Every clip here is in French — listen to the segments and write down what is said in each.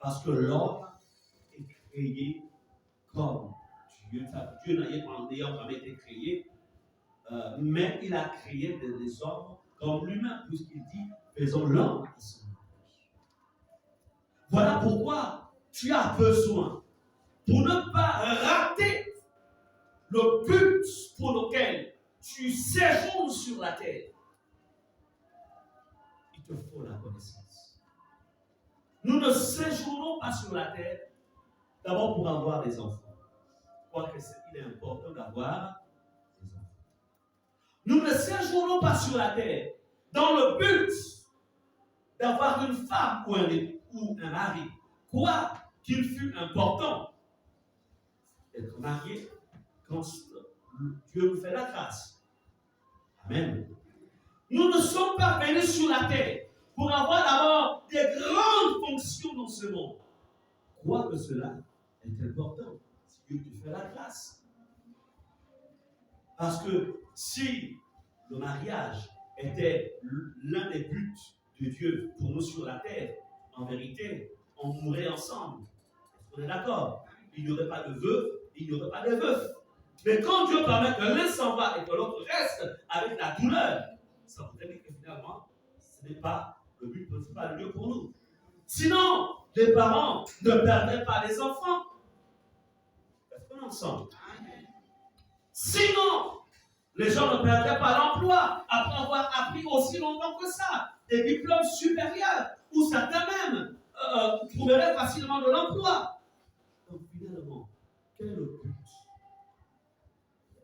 Parce que l'homme est créé comme Dieu. Dieu n'ayant jamais été créé, mais il a créé des hommes comme lui-même, puisqu'il dit, faisons l'homme à son image. Voilà pourquoi tu as besoin, pour ne pas rater le but pour lequel tu séjournes sur la terre, il te faut la connaissance. Nous ne séjournons pas sur la terre d'abord pour avoir des enfants. Quoique il est important d'avoir des enfants. Nous ne séjournons pas sur la terre dans le but d'avoir une femme ou un mari. Quoi qu'il fût important d'être marié quand Dieu nous fait la grâce. Amen. Nous ne sommes pas venus sur la terre pour avoir d'abord des grandes fonctions dans ce monde. Quoique cela est important, si Dieu te fait la grâce. Parce que si le mariage était l'un des buts de Dieu pour nous sur la terre, en vérité, on mourrait ensemble. Est-ce qu'on est d'accord? Il n'y aurait pas de veuve, il n'y aurait pas de veuf. Mais quand Dieu permet que l'un s'en va et que l'autre reste avec la douleur, ça voudrait dire que finalement, ce n'est pas le but principal de Dieu pour nous. Sinon, les parents ne perdraient pas les enfants. Est-ce qu'on est ensemble? Sinon, les gens ne perdraient pas l'emploi après avoir appris aussi longtemps que ça des diplômes supérieurs ou certains même trouveraient facilement de l'emploi. Donc finalement, quel est le but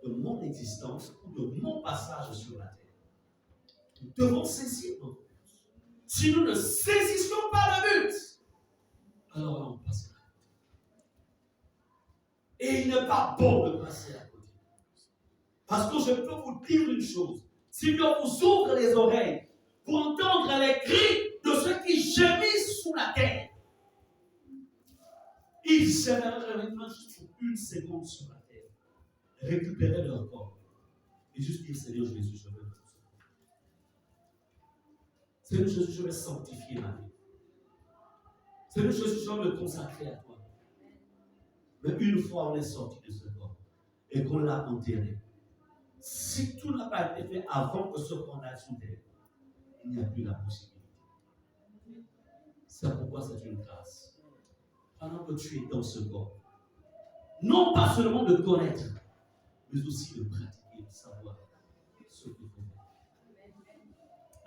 de mon existence ou de mon passage sur la terre? Nous devons saisir notre but. Si nous ne saisissions pas le but, alors là on passera. Et il n'est pas bon de passer à côté. Parce que je peux vous dire une chose. Si Dieu vous ouvre les oreilles pour entendre les cris de ceux qui gémissent sous la terre, ils s'éveilleraient juste pour une seconde sur la terre, récupérer leur corps et juste dire Seigneur Jésus, je veux tout ça. Seigneur Jésus, je vais sanctifier ma vie. Seigneur Jésus, je veux me consacrer à toi. Mais une fois on est sorti de ce corps et qu'on l'a enterré, si tout n'a pas été fait avant que ce corps aille sous terre, il n'y a plus la possibilité. C'est pourquoi c'est une grâce. Pendant que tu es dans ce corps, non pas seulement de connaître, mais aussi de pratiquer, de savoir ce qu'il faut faire.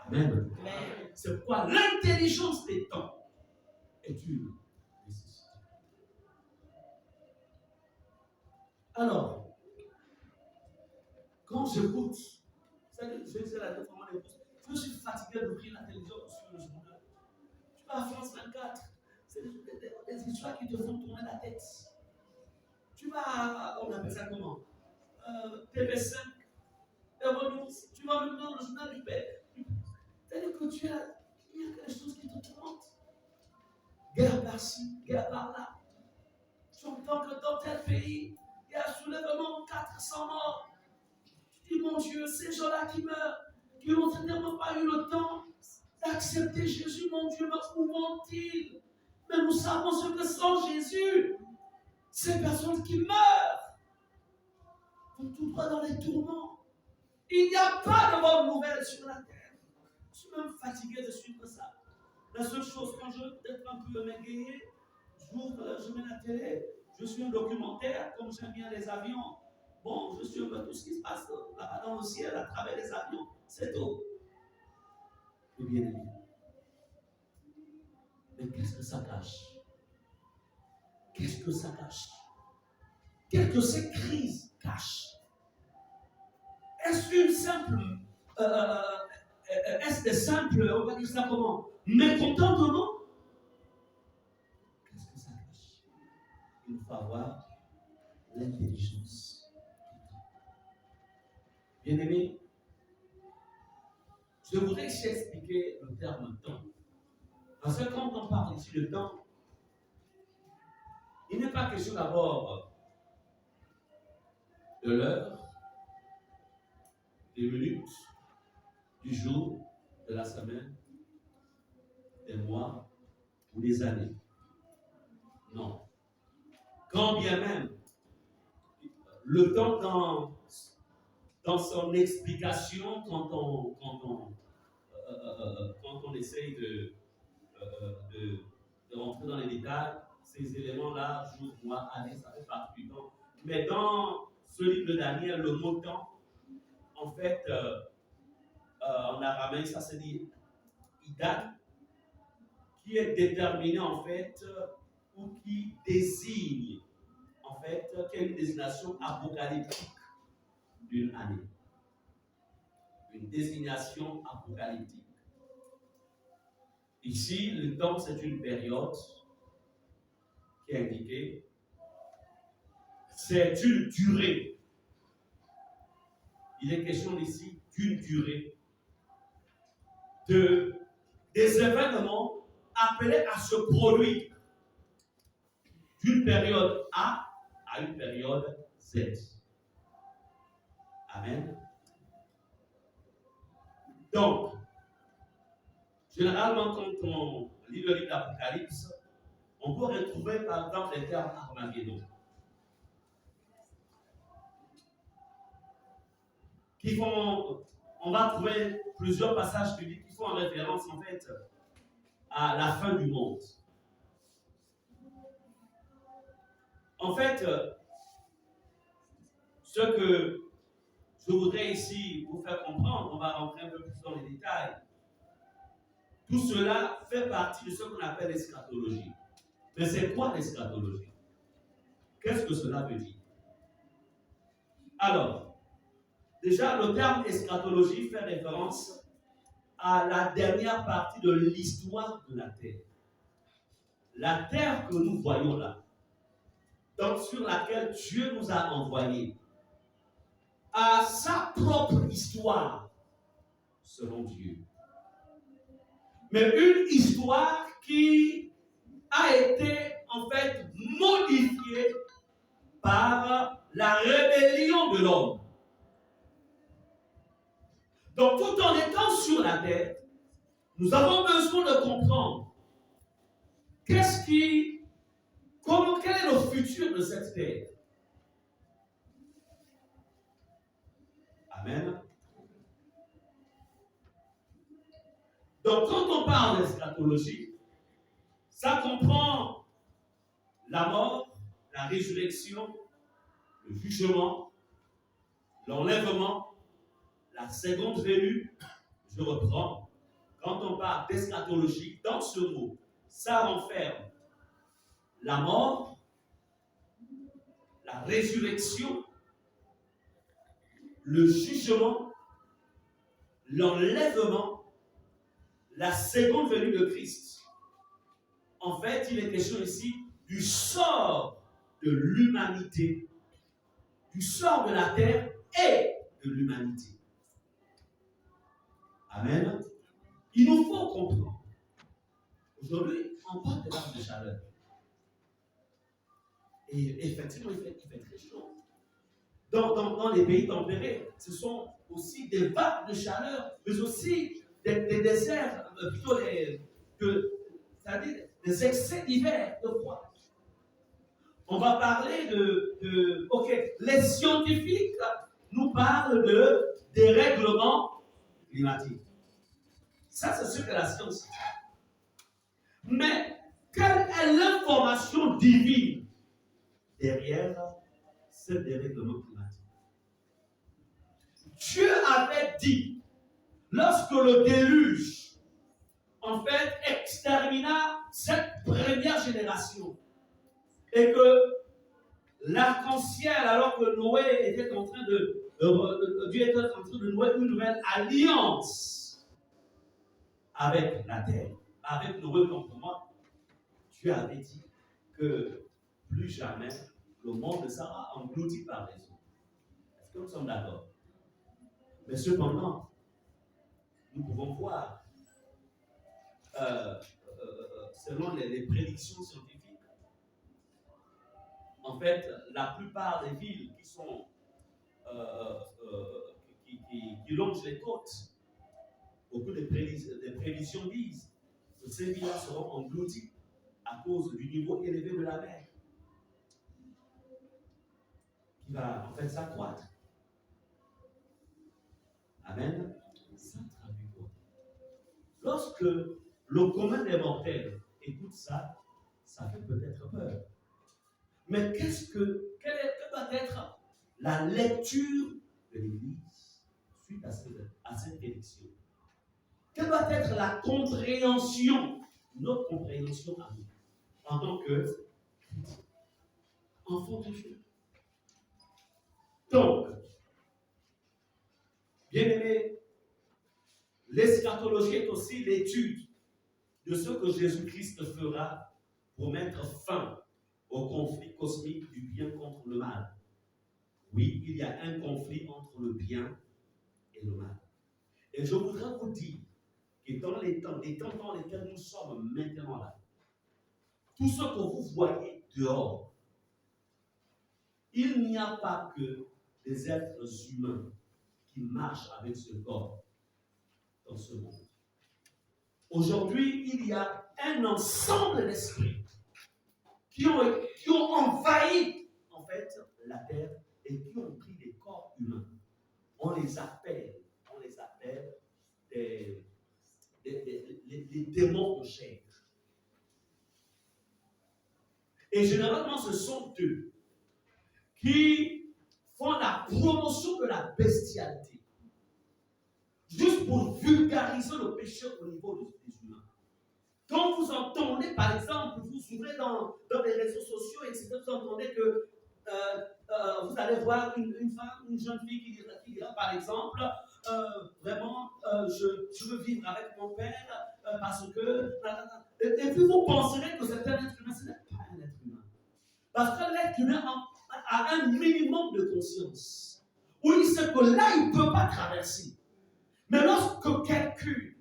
Amen. Amen. C'est pourquoi l'intelligence des temps est une nécessité. Alors, quand j'écoute, je disais la dernière fois, je suis fatigué de d'ouvrir la télévision sur le journal. Tu vas à France 24, c'est des histoires qui te font tourner la tête. Tu vas à, on appelle ça comment, TV5, tu vas maintenant dans le journal du père. C'est-à-dire que il y a quelque chose qui te tourmente. Guerre par-ci, guerre par-là. Tu entends que dans tel pays, il y a un soulèvement 400 morts. Tu dis, mon Dieu, ces gens-là qui meurent, qui n'ont certainement pas eu le temps d'accepter Jésus, mon Dieu, mais où vont-ils? Mais nous savons ce que sans Jésus, ces personnes qui meurent vont tout droit dans les tourments. Il n'y a pas de bonne nouvelle sur la terre. Je suis même fatigué de suivre ça. La seule chose, quand je veux être un peu m'égayer, je mets la télé, je suis un documentaire, comme j'aime bien les avions. Bon, je suis un peu tout ce qui se passe là-bas dans le ciel, à travers les avions, c'est tout. Et bien aimé. Mais qu'est-ce que ça cache? Qu'est-ce que ça cache? Qu'est-ce que ces crises cachent? Est-ce une simple, est-ce des simples, on va dire ça comment, mécontentement? Qu'est-ce que ça cache? Il faut avoir l'intelligence. Bien aimé, je voudrais ici expliquer le terme temps. Parce que quand on parle ici de temps, il n'est pas question d'abord de l'heure, des minutes, du jour, de la semaine, des mois ou des années. Non. Quand bien même, le temps dans son explication, quand on essaye de rentrer dans les détails, ces éléments-là, jour, mois, année, ça fait partie du temps. Mais dans ce livre de Daniel, le mot temps, en fait, en araméen, ça se dit idag, qui est déterminé en fait, ou qui désigne, en fait, qui est une désignation apocalyptique d'une année. Une désignation apocalyptique. Ici, le temps, c'est une période qui est indiquée. C'est une durée. Il est question ici d'une durée. Des événements appelés à se produire d'une période A à une période Z. Amen. Donc, généralement, quand on lit le livre d'Apocalypse, on peut retrouver par exemple les termes Armageddon. On va trouver plusieurs passages bibliques qui font en référence en fait à la fin du monde. En fait, ce que je voudrais ici vous faire comprendre, on va rentrer un peu plus dans les détails. Tout cela fait partie de ce qu'on appelle l'eschatologie. Mais c'est quoi l'eschatologie? Qu'est-ce que cela veut dire? Alors, déjà, le terme eschatologie fait référence à la dernière partie de l'histoire de la Terre. La Terre que nous voyons là, donc sur laquelle Dieu nous a envoyés, a sa propre histoire, selon Dieu. Mais une histoire qui a été en fait modifiée par la rébellion de l'homme. Donc, tout en étant sur la terre, nous avons besoin de comprendre quel est le futur de cette terre. Amen. Donc, quand on parle d'eschatologie, ça comprend la mort, la résurrection, le jugement, l'enlèvement, la seconde venue. Je reprends. Quand on parle d'eschatologie, dans ce mot, ça renferme la mort, la résurrection, le jugement, l'enlèvement, la seconde venue de Christ. En fait, il est question ici du sort de l'humanité, du sort de la terre et de l'humanité. Amen. Il nous faut comprendre. Aujourd'hui, on parle de vagues de chaleur. Et effectivement, il fait très chaud. Dans les pays tempérés, ce sont aussi des vagues de chaleur, mais aussi des déserts, plutôt c'est-à-dire des excès d'hiver, de froid. On va parler les scientifiques nous parlent de dérèglement climatique. Ça, c'est ce que la science dit. Mais quelle est l'information divine derrière ce dérèglement climatique? Dieu avait dit, lorsque le déluge, en fait, extermina cette première génération, et que l'arc-en-ciel, alors que Noé était en train Dieu était en train de nouer une nouvelle alliance avec la terre, avec Noé comme moi, Dieu avait dit que plus jamais le monde ne sera englouti par les eaux. Est-ce que nous sommes d'accord? Mais cependant, nous pouvons voir, selon les prédictions scientifiques, en fait, la plupart des villes qui sont qui longent les côtes, beaucoup de prévisions disent que ces villes seront englouties à cause du niveau élevé de la mer, qui va en fait s'accroître. Amen. Ça traduit quoi? Lorsque le commun des mortels écoute ça, ça fait peut-être peur. Mais quelle doit être la lecture de l'Église suite à cette élection? Quelle doit être la compréhension, notre compréhension à nous, en tant que enfants de Dieu? Donc, bien aimé, l'eschatologie est aussi l'étude de ce que Jésus-Christ fera pour mettre fin au conflit cosmique du bien contre le mal. Oui, il y a un conflit entre le bien et le mal. Et je voudrais vous dire que dans les temps dans lesquels nous sommes maintenant là, tout ce que vous voyez dehors, il n'y a pas que des êtres humains qui marchent avec ce corps dans ce monde. Aujourd'hui, il y a un ensemble d'esprits qui ont envahi en fait la terre et qui ont pris des corps humains. On les appelle les démons de chair. Et généralement, ce sont eux qui font la promotion de la bestialité, juste pour vulgariser le péché au niveau des humains. Quand vous entendez, par exemple, vous ouvrez dans les réseaux sociaux, etc., vous entendez que vous allez voir une femme, une jeune fille qui dira par exemple, vraiment, je veux vivre avec mon père parce que... Et puis vous penserez que c'est un être humain. Ce n'est pas un être humain. Parce que l'être humain a un minimum de conscience. Où il sait que là, il ne peut pas traverser. Mais lorsque quelqu'un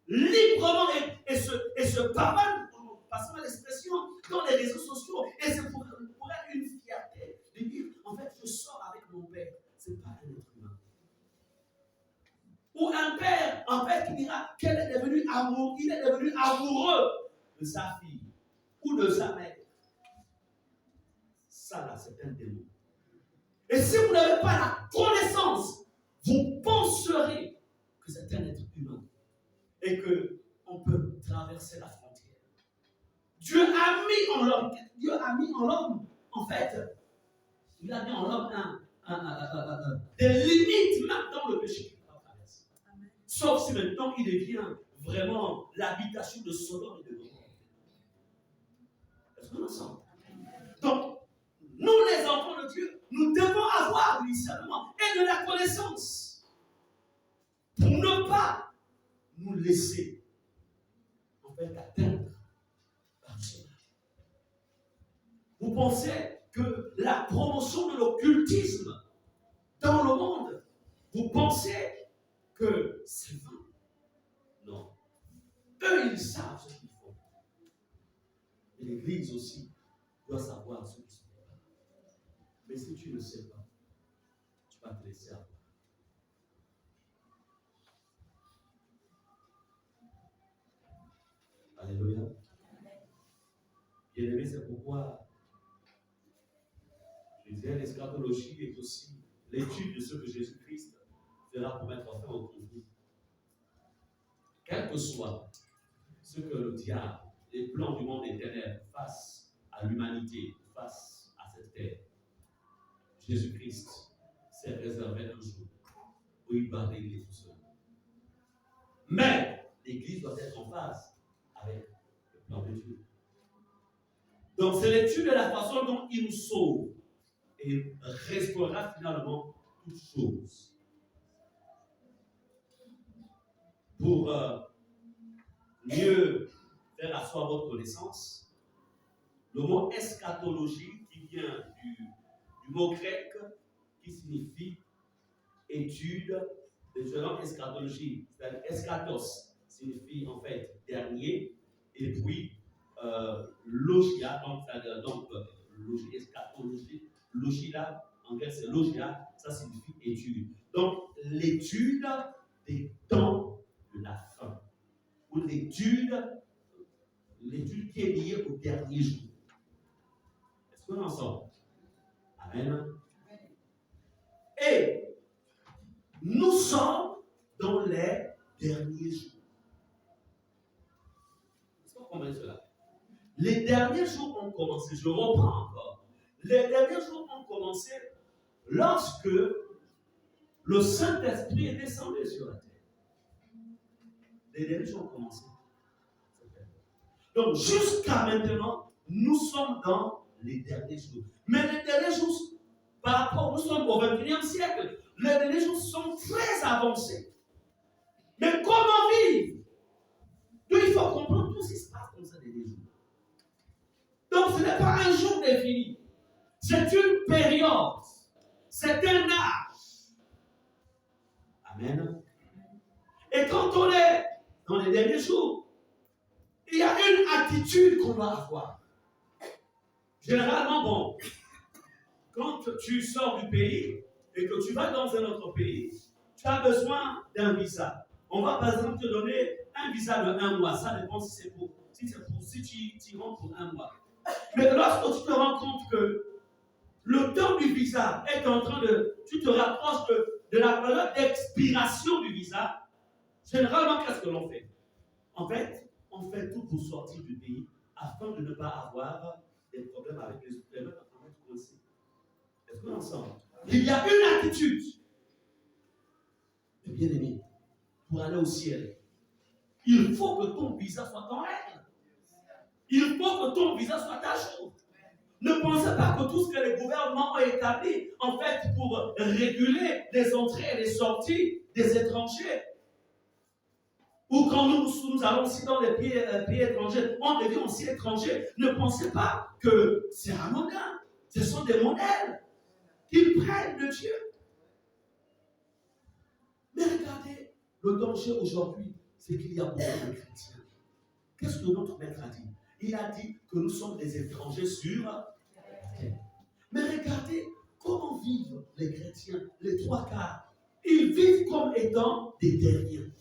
librement et se pavane, passons à l'expression, dans les réseaux sociaux, et c'est pour elle une fierté de dire, en fait, je sors avec mon père. Ce n'est pas un être humain. Ou un père, en fait, qui dira qu'il est devenu amoureux de sa fille ou de sa mère. Ça, là, c'est un démon. Et si vous n'avez pas la connaissance, vous penserez que c'est un être humain et qu'on peut traverser la frontière. Dieu a mis en l'homme, en fait, il a mis en l'homme des limites même dans le péché qu'il va traverser. Sauf si maintenant il devient vraiment l'habitation de Sodome et de Gomorrhe. Est-ce que nous sommes? Donc, nous les enfants de Dieu, nous devons avoir du discernement et de la connaissance pour ne pas nous laisser en fait atteindre par cela. Vous pensez que la promotion de l'occultisme dans le monde, vous pensez que c'est vain? Non. Eux, ils savent ce qu'ils font. Et l'Église aussi doit savoir ce qu'ils font. Mais si tu ne sais pas, tu vas te laisser avoir. Alléluia. Bien aimé, c'est pourquoi je disais l'eschatologie est aussi l'étude de ce que Jésus-Christ fera pour mettre fin au conflit. Quel que soit ce que le diable, les plans du monde des ténèbres face à l'humanité, face à cette terre, Jésus-Christ s'est réservé un jour où il va régler tout cela. Mais l'Église doit être en phase avec le plan de Dieu. Donc c'est l'étude de la façon dont il nous sauve et restaurera finalement toutes choses. Pour mieux faire asseoir votre connaissance, le mot eschatologie qui vient du mot grec qui signifie étude, de langue eschatologie, c'est-à-dire eschatos signifie en fait dernier, et puis logia, donc logie, eschatologie, logia, en grec c'est logia, ça signifie étude. Donc l'étude des temps de la fin, ou l'étude, l'étude qui est liée au dernier jour. Est-ce qu'on en sort? Amen. Et nous sommes dans les derniers jours. Est-ce qu'on comprend cela? Les derniers jours ont commencé, je reprends encore. Les derniers jours ont commencé lorsque le Saint-Esprit est descendu sur la terre. Les derniers jours ont commencé. Donc, jusqu'à maintenant, nous sommes dans les derniers jours. Mais les derniers jours, par rapport, nous sommes au XXIe siècle, les derniers jours sont très avancés. Mais comment vivre? Donc, il faut comprendre tout ce qui se passe comme ça les derniers jours. Donc, ce n'est pas un jour défini. C'est une période. C'est un âge. Amen. Et quand on est dans les derniers jours, il y a une attitude qu'on doit avoir. Généralement, bon, quand tu sors du pays et que tu vas dans un autre pays, tu as besoin d'un visa. On va par exemple te donner un visa de 1 mois. Ça dépend si tu rentres pour 1 mois. Mais lorsque tu te rends compte que le temps du visa est en train de... Tu te rapproches de la période d'expiration du visa, généralement, qu'est-ce que l'on fait? En fait, on fait tout pour sortir du pays afin de ne pas avoir des problèmes avec les autres. Est-ce qu'on en sent? Il y a une attitude de bien-aimé pour aller au ciel. Il faut que ton visa soit en règle. Il faut que ton visa soit à jour. Ne pensez pas que tout ce que les gouvernements ont établi, en fait, pour réguler les entrées et les sorties des étrangers, ou quand nous allons aussi dans les pays étrangers, on devient aussi étranger. Ne pensez pas que c'est anodin. Ce sont des modèles qu'ils prennent de Dieu. Mais regardez, le danger aujourd'hui, c'est qu'il y a beaucoup de chrétiens. Qu'est-ce que notre maître a dit? Il a dit que nous sommes des étrangers sur la terre. Mais regardez comment vivent les chrétiens, les 3/4. Ils vivent comme étant des derniers.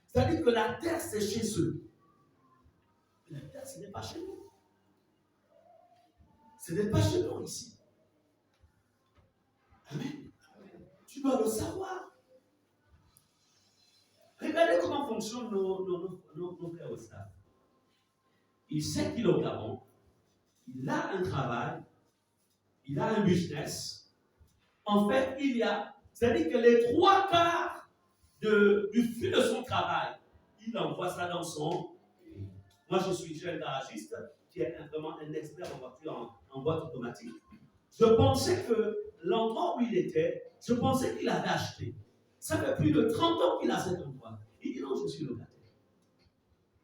C'est-à-dire que la terre, c'est chez eux. Mais la terre, ce n'est pas chez nous. Ce n'est pas chez nous ici. Amen. Tu dois le savoir. Regardez comment fonctionnent nos frères au stade. Il sait qu'il est au Gabon. Il a un travail. Il a un business. En fait, c'est-à-dire que les 3/4 du flux de son travail, il envoie ça dans son pays. Moi, j'ai un garagiste qui est vraiment un expert en voiture en boîte automatique. Je pensais que l'endroit où il était, je pensais qu'il avait acheté. Ça fait plus de 30 ans qu'il a cet endroit. Il dit non, je suis locataire.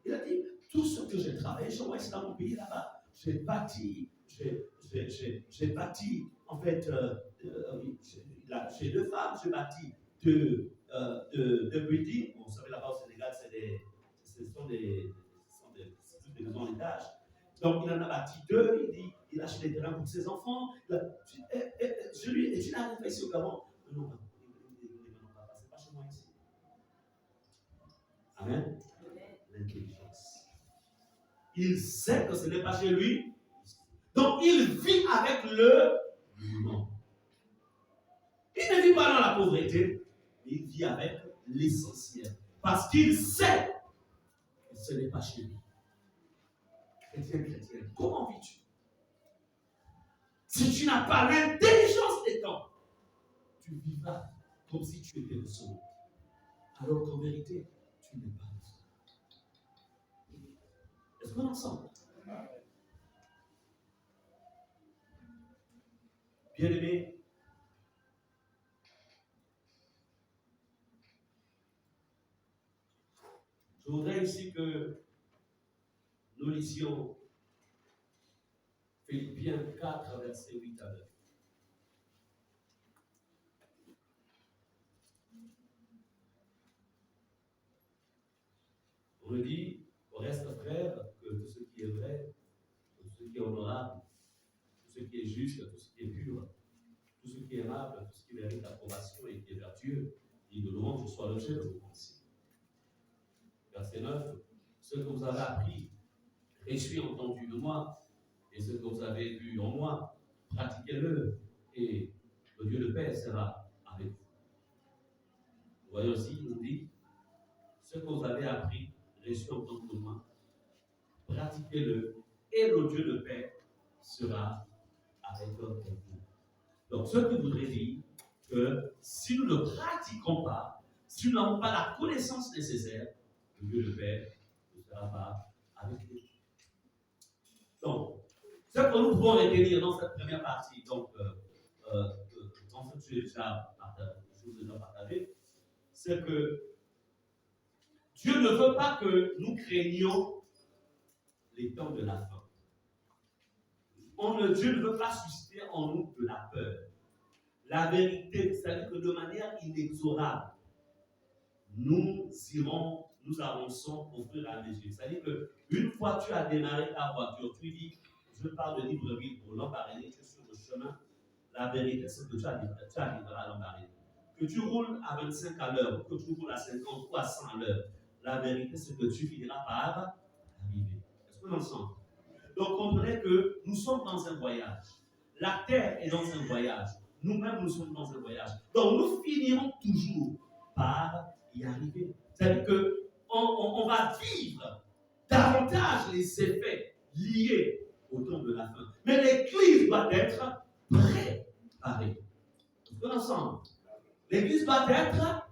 Il a dit, tout ce que j'ai travaillé, je vois ici dans mon pays là-bas, j'ai bâti, en fait, j'ai 2 femmes, j'ai bâti 2 buildings. Bon, vous savez, là-bas au Sénégal, ce sont des maisons en étage. Donc, il en a bâti 2, il a acheté des terrains pour ses enfants. Je lui ai dit, tu n'arrives pas ici au Gabon? Non, c'est pas chez moi ici. Amen. L'intelligence. Il sait que ce n'est pas chez lui. Donc, il vit avec le non. Il ne vit pas dans la pauvreté, mais il vit avec l'essentiel. Parce qu'il sait que ce n'est pas chez lui. Chrétien, comment vis-tu? Si tu n'as pas l'intelligence des temps, tu vivras comme si tu étais le seul. Alors qu'en vérité, tu n'es pas le seul. Est-ce qu'on est ensemble? Bien-aimé, je voudrais ici que nous lisions Philippiens 4, verset 8 à 9. On nous dit, au reste, frère, que tout ce qui est vrai, tout ce qui est honorable, tout ce qui est juste, tout ce qui est pur, tout ce qui est aimable, tout ce qui mérite l'approbation et qui est vertueux, dit de louange soit l'objet de vos pensées. Verset 9, ce que vous avez appris, Et je suis entendu de moi, et ce que vous avez vu en moi, pratiquez-le, et le Dieu de paix sera avec vous. Vous voyez aussi, il nous dit, ce que vous avez appris, reçu entendu de moi, pratiquez-le, et le Dieu de paix sera avec vous. Donc, ce qui voudrait dire que si nous ne pratiquons pas, si nous n'avons pas la connaissance nécessaire, le Dieu de paix ne sera pas avec nous. Donc, ce que nous pouvons retenir dans cette première partie, donc, dans ce que je vous ai déjà partagé, c'est que Dieu ne veut pas que nous craignions les temps de la fin. Dieu ne veut pas susciter en nous de la peur. La vérité, c'est-à-dire que de manière inexorable, nous avançons au fur et à mesure. C'est-à-dire qu'une fois que tu as démarré ta voiture, tu dis, je parle de Libreville pour Lambaréné, tu es sur le chemin. La vérité, c'est que tu arriveras à Lambaréné. Que tu roules à 25 à l'heure, que tu roules à 50 ou à 100 à l'heure, la vérité, c'est que tu finiras par arriver. Est-ce que nous ensemble? Donc, comprenez que nous sommes dans un voyage. La terre est dans un voyage. Nous-mêmes, nous sommes dans un voyage. Donc, nous finirons toujours par y arriver. C'est-à-dire qu'on va vivre davantage les effets liés au temps de la fin. Mais l'Église doit être préparée. Tous ensemble. L'Église doit être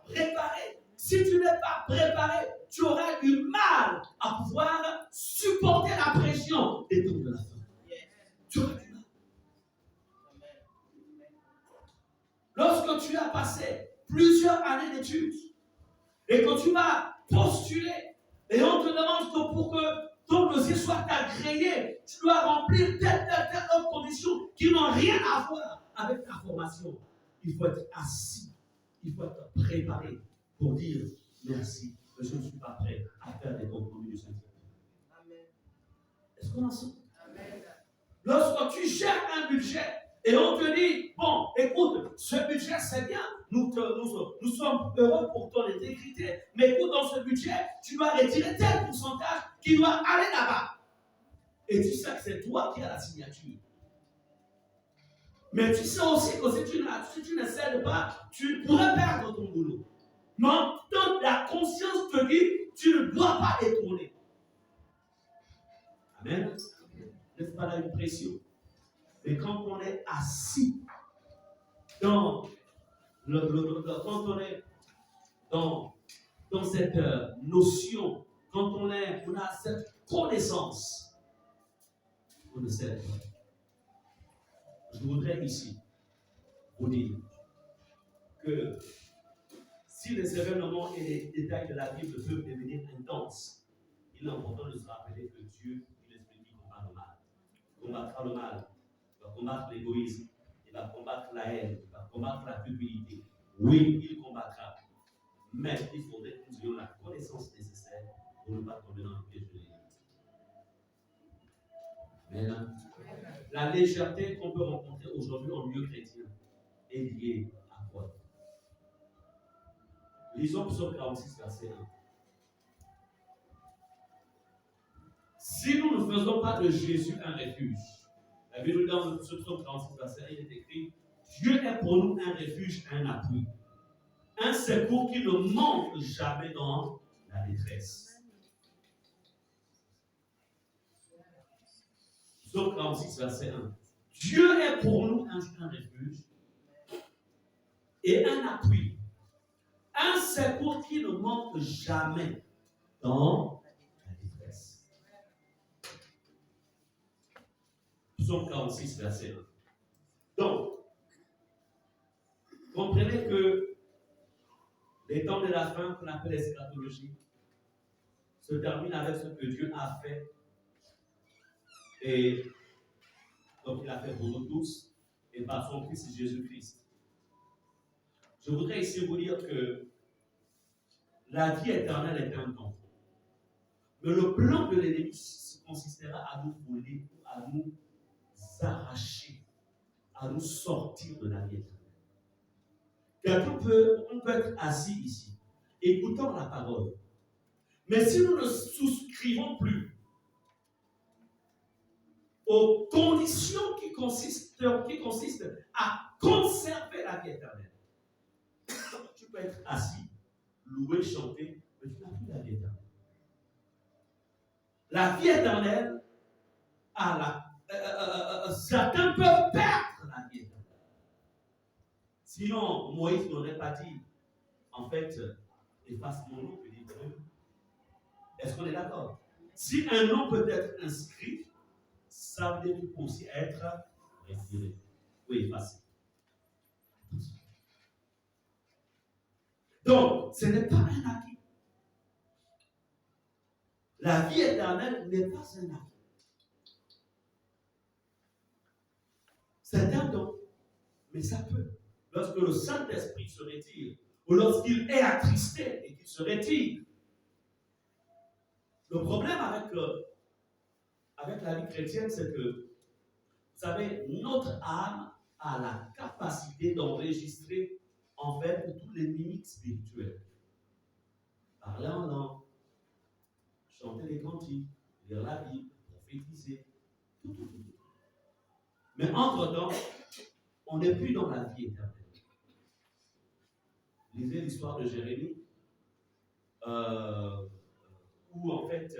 préparée. Si tu n'es pas préparé, tu auras du mal à pouvoir supporter la pression des temps de la fin. Tu auras du mal. Lorsque tu as passé plusieurs années d'études et que tu vas postuler et on te demande que pour que ton dossier soit agréé, tu dois remplir telle autre condition qui n'ont rien à voir avec ta formation. Il faut être assis, il faut être préparé pour dire merci, mais je ne suis pas prêt à faire des compromis du Saint-Esprit. Est-ce qu'on en sait? Lorsque tu gères un budget et on te dit, bon, écoute, ce budget c'est bien, nous sommes heureux pour ton intégrité, mais écoute, dans ce budget, tu dois retirer tel pourcentage qui doit aller là-bas. Et tu sais que c'est toi qui as la signature. Mais tu sais aussi que si tu ne cèdes pas, tu pourrais perdre ton boulot. Mais toute la conscience te dit, tu ne dois pas détourner. Amen. N'est-ce pas là une pression? Mais quand on est assis quand on est dans cette notion, quand on a cette connaissance, on ne sait pas. Je voudrais ici vous dire que si les événements et les détails de la Bible peuvent devenir intenses, il est important de se rappeler que Dieu, il est celui qui combat le mal. Il combattra le mal, il va combattre l'égoïsme, il va combattre la haine, il va combattre la cupidité. Oui, il combattra. Mais il faudrait que nous ayons la connaissance nécessaire pour ne pas tomber dans le piège de l'ennemi. La légèreté qu'on peut rencontrer aujourd'hui en milieu chrétien est liée à quoi? Lisons Psaume 46, verset 1. Si nous ne faisons pas de Jésus un refuge, la Bible dans le Psaume 46, verset 1, il est écrit, Dieu est pour nous un refuge, un appui, un secours qui ne manque jamais dans la détresse. Psaume 46, verset 1. Dieu est pour nous un refuge et un appui, un secours qui ne manque jamais dans la détresse. Psaume 46, verset 1. Donc, comprenez que les temps de la fin, qu'on appelle l'eschatologie, se terminent avec ce que Dieu a fait. Et donc, il a fait pour nous tous, et par son Fils Jésus-Christ. Je voudrais ici vous dire que la vie éternelle est un temps. Mais le plan de l'ennemi consistera à nous voler, à nous arracher, à nous sortir de la vie éternelle. On peut être assis ici, écoutant la parole. Mais si nous ne souscrivons plus aux conditions qui consistent à conserver la vie éternelle. Tu peux être assis, louer, chanter, mais tu n'as plus la vie éternelle. La vie éternelle, certains peuvent perdre la vie éternelle. Sinon, Moïse n'aurait pas dit, en fait, efface mon nom, que livre. Est-ce qu'on est d'accord? Si un nom peut être inscrit, ça veut dire qu'il peut aussi être retiré. Oui, effacé. Donc, ce n'est pas un acquis. La vie éternelle n'est pas un acquis. C'est un don, mais ça peut. Lorsque le Saint-Esprit se retire, ou lorsqu'il est attristé et qu'il se retire. Le problème avec la vie chrétienne, c'est que, vous savez, notre âme a la capacité d'enregistrer, en fait, tous les limites spirituelles. Parler en langue, chanter les cantiques, lire la Bible, prophétiser, tout. Mais entre-temps, on n'est plus dans la vie éternelle. Lisez l'histoire de Jérémie, où en fait,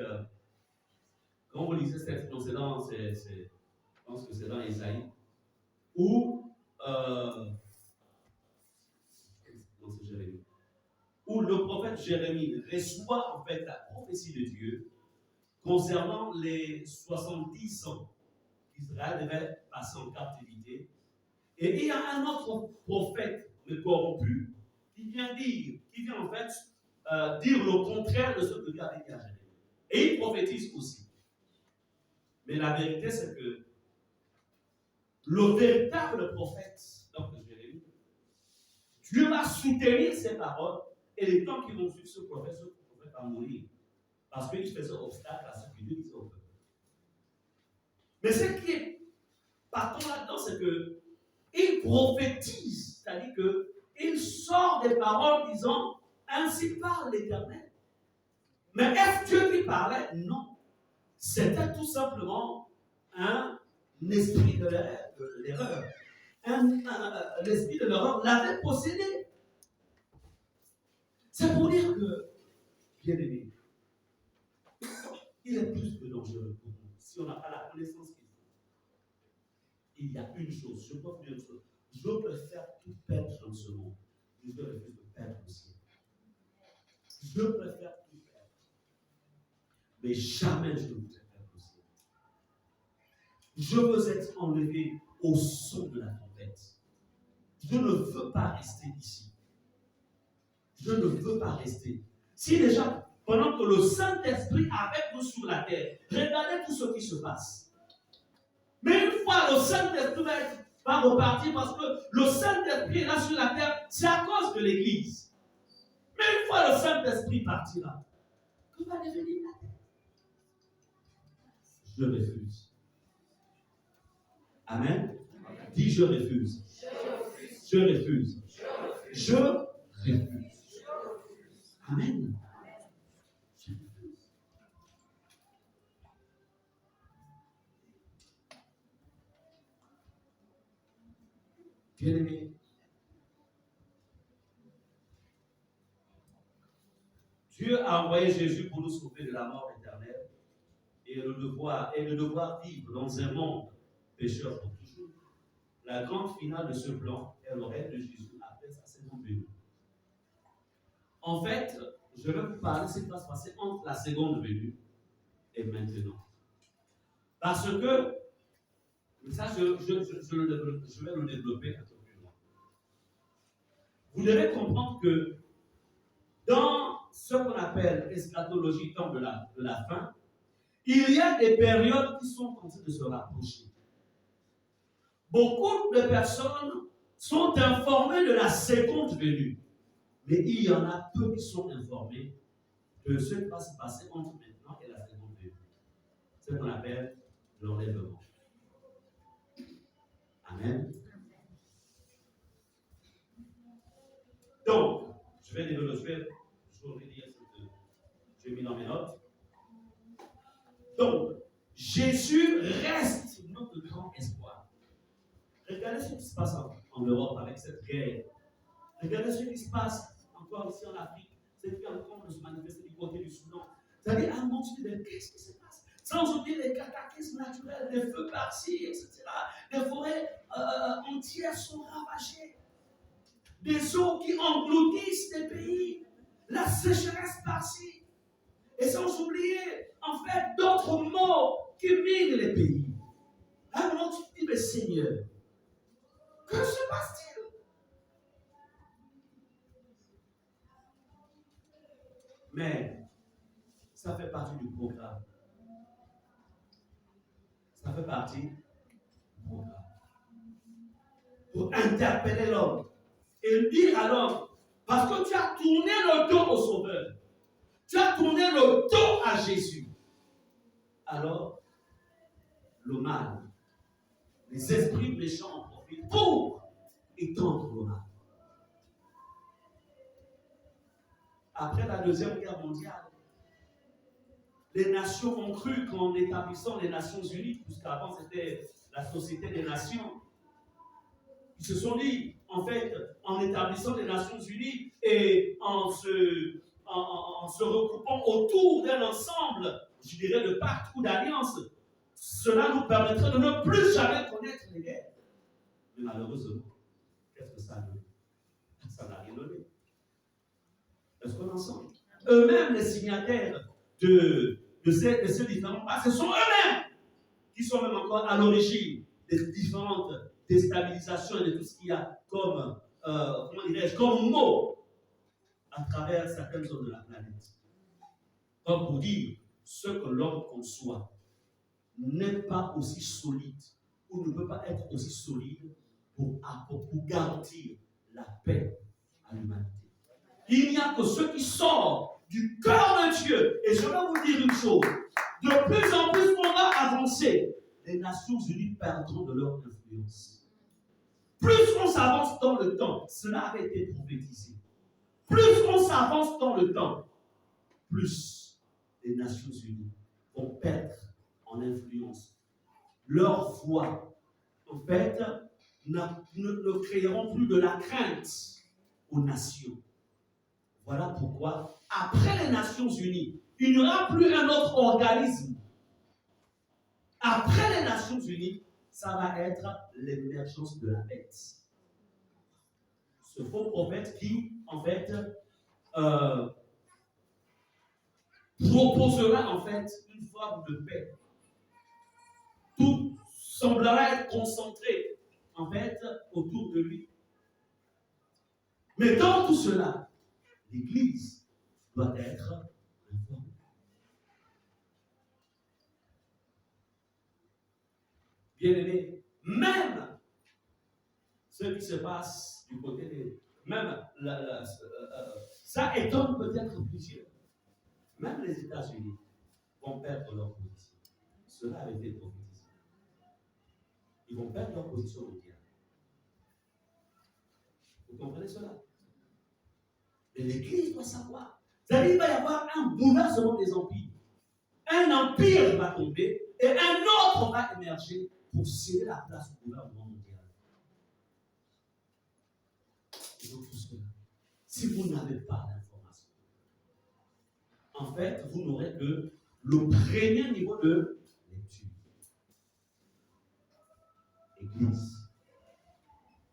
quand vous lisez cette précédente, je pense que c'est dans Isaïe, où le prophète Jérémie reçoit en fait la prophétie de Dieu concernant les 70 ans qu'Israël devait passer en captivité. Et il y a un autre prophète, le corrompu, qui vient en fait dire le contraire de ce que Dieu avait dit à Jérémie. Et il prophétise aussi. Mais la vérité, c'est que le véritable prophète, donc Jérémie, Dieu va soutenir ses paroles, et les temps qui vont suivre ce prophète va mourir. Parce qu'il faisait obstacle à ce que Dieu disait au peuple. Mais ce qui est partant là-dedans, c'est qu'il prophétise, c'est-à-dire qu'il sort des paroles disant ainsi parle l'Éternel. Mais est-ce Dieu qui parlait? Non. C'était tout simplement un esprit de l'erreur. L'esprit de l'erreur l'avait possédé. C'est pour dire que, bien aimé, il est plus que dangereux pour nous si on n'a pas la connaissance qu'il faut. Il y a une chose, je peux faire une chose. Je peux faire tout perdre dans ce monde. Je refuse de perdre aussi. Je peux faire tout perdre. Mais jamais je ne voudrais perdre aussi. Je veux être enlevé au son de la tempête. Je ne veux pas rester ici. Je ne veux pas rester. Si déjà, pendant que le Saint-Esprit est avec nous sur la terre, regardez tout ce qui se passe. Mais une fois le Saint-Esprit va repartir parce que le Saint-Esprit est là sur la terre, c'est à cause de l'Église. Mais une fois le Saint-Esprit partira, que va devenir la terre? Je refuse. Amen. Dis je refuse. Je refuse. Je refuse. Amen. Je refuse. Bien-aimé, Dieu a envoyé Jésus pour nous sauver de la mort éternelle et de devoir vivre dans un monde pécheur pour toujours. La grande finale de ce plan est le règne de Jésus après sa seconde venue. En fait, je vais vous parler de ce qui va se passer entre la seconde venue et maintenant. Parce que, ça je vais le développer un peu plus loin. Vous devez comprendre que dans ce qu'on appelle eschatologie, temps de la fin, il y a des périodes qui sont en train de se rapprocher. Beaucoup de personnes sont informées de la seconde venue, mais il y en a peu qui sont informés de ce qui va se passer entre maintenant et la seconde venue. C'est ce qu'on appelle l'enlèvement. Amen. Donc, je vais relire ce que j'ai mis dans mes notes. Donc, Jésus reste Regardez ce qui se passe en Europe avec cette guerre. Regardez ce qui se passe encore ici en Afrique. C'est qui est en train de se manifester du côté du Soudan. C'est-à-dire, à un moment, tu te dis, qu'est-ce qui se passe? Sans oublier les cataclysmes naturels, des feux par-ci, etc. Des forêts entières sont ravagées. Des eaux qui engloutissent des pays. La sécheresse par-ci. Et sans oublier, en fait, d'autres maux qui minent les pays. À un moment, tu te dis, mais Seigneur, que se passe-t-il? Mais ça fait partie du programme. Ça fait partie du programme. Pour interpeller l'homme et dire à l'homme, parce que tu as tourné le dos au Sauveur, tu as tourné le dos à Jésus, alors le mal, les esprits méchants en profitent pour étendre le mal. Après la Deuxième Guerre mondiale, les nations ont cru qu'en établissant les Nations Unies, puisqu'avant c'était la Société des Nations, ils se sont dit, en fait, en établissant les Nations Unies et en se regroupant autour d'un ensemble, je dirais, de pacte ou d'alliance, cela nous permettrait de ne plus jamais connaître les guerres. Mais malheureusement, qu'est-ce que ça donne? Ça n'a rien donné. Est-ce qu'on en sent? Eux-mêmes, les signataires de ces différents pactes, ce sont eux-mêmes qui sont même encore à l'origine des différentes déstabilisations et de tout ce qu'il y a comme, comme mot à travers certaines zones de la planète. Comme pour dire, ce que l'homme conçoit n'est pas aussi solide ou ne peut pas être aussi solide pour garantir la paix à l'humanité. Il n'y a que ce qui sort du cœur de Dieu. Et je vais vous dire une chose. De plus en plus, on va avancer. Les Nations Unies perdront de leur influence. Plus on s'avance dans le temps, cela avait été prophétisé. Plus on s'avance dans le temps, plus les Nations Unies vont perdre en influence. Leur voix, en fait, ne créeront plus de la crainte aux nations. Voilà pourquoi, après les Nations Unies, il n'y aura plus un autre organisme. Après les Nations Unies, ça va être l'émergence de la bête. Ce faux prophète qui, en fait, proposera, en fait, une forme de paix. Tout semblera être concentré, en fait, autour de lui. Mais dans tout cela, l'Église doit être informée. Bien-aimés, même ce qui se passe du côté des... Même ça étonne peut-être plusieurs. Même les États-Unis vont perdre leur position. Cela a été prophétisé. Ils vont perdre leur position mondiale. Vous comprenez cela? Et l'Église doit savoir. C'est-à-dire qu'il va y avoir un bouleversement des empires. Un empire va tomber et un autre va émerger pour céder la place au gouvernement mondial. Et donc tout cela, si vous n'avez pas d'information, en fait, vous n'aurez que le premier niveau de lecture. Église,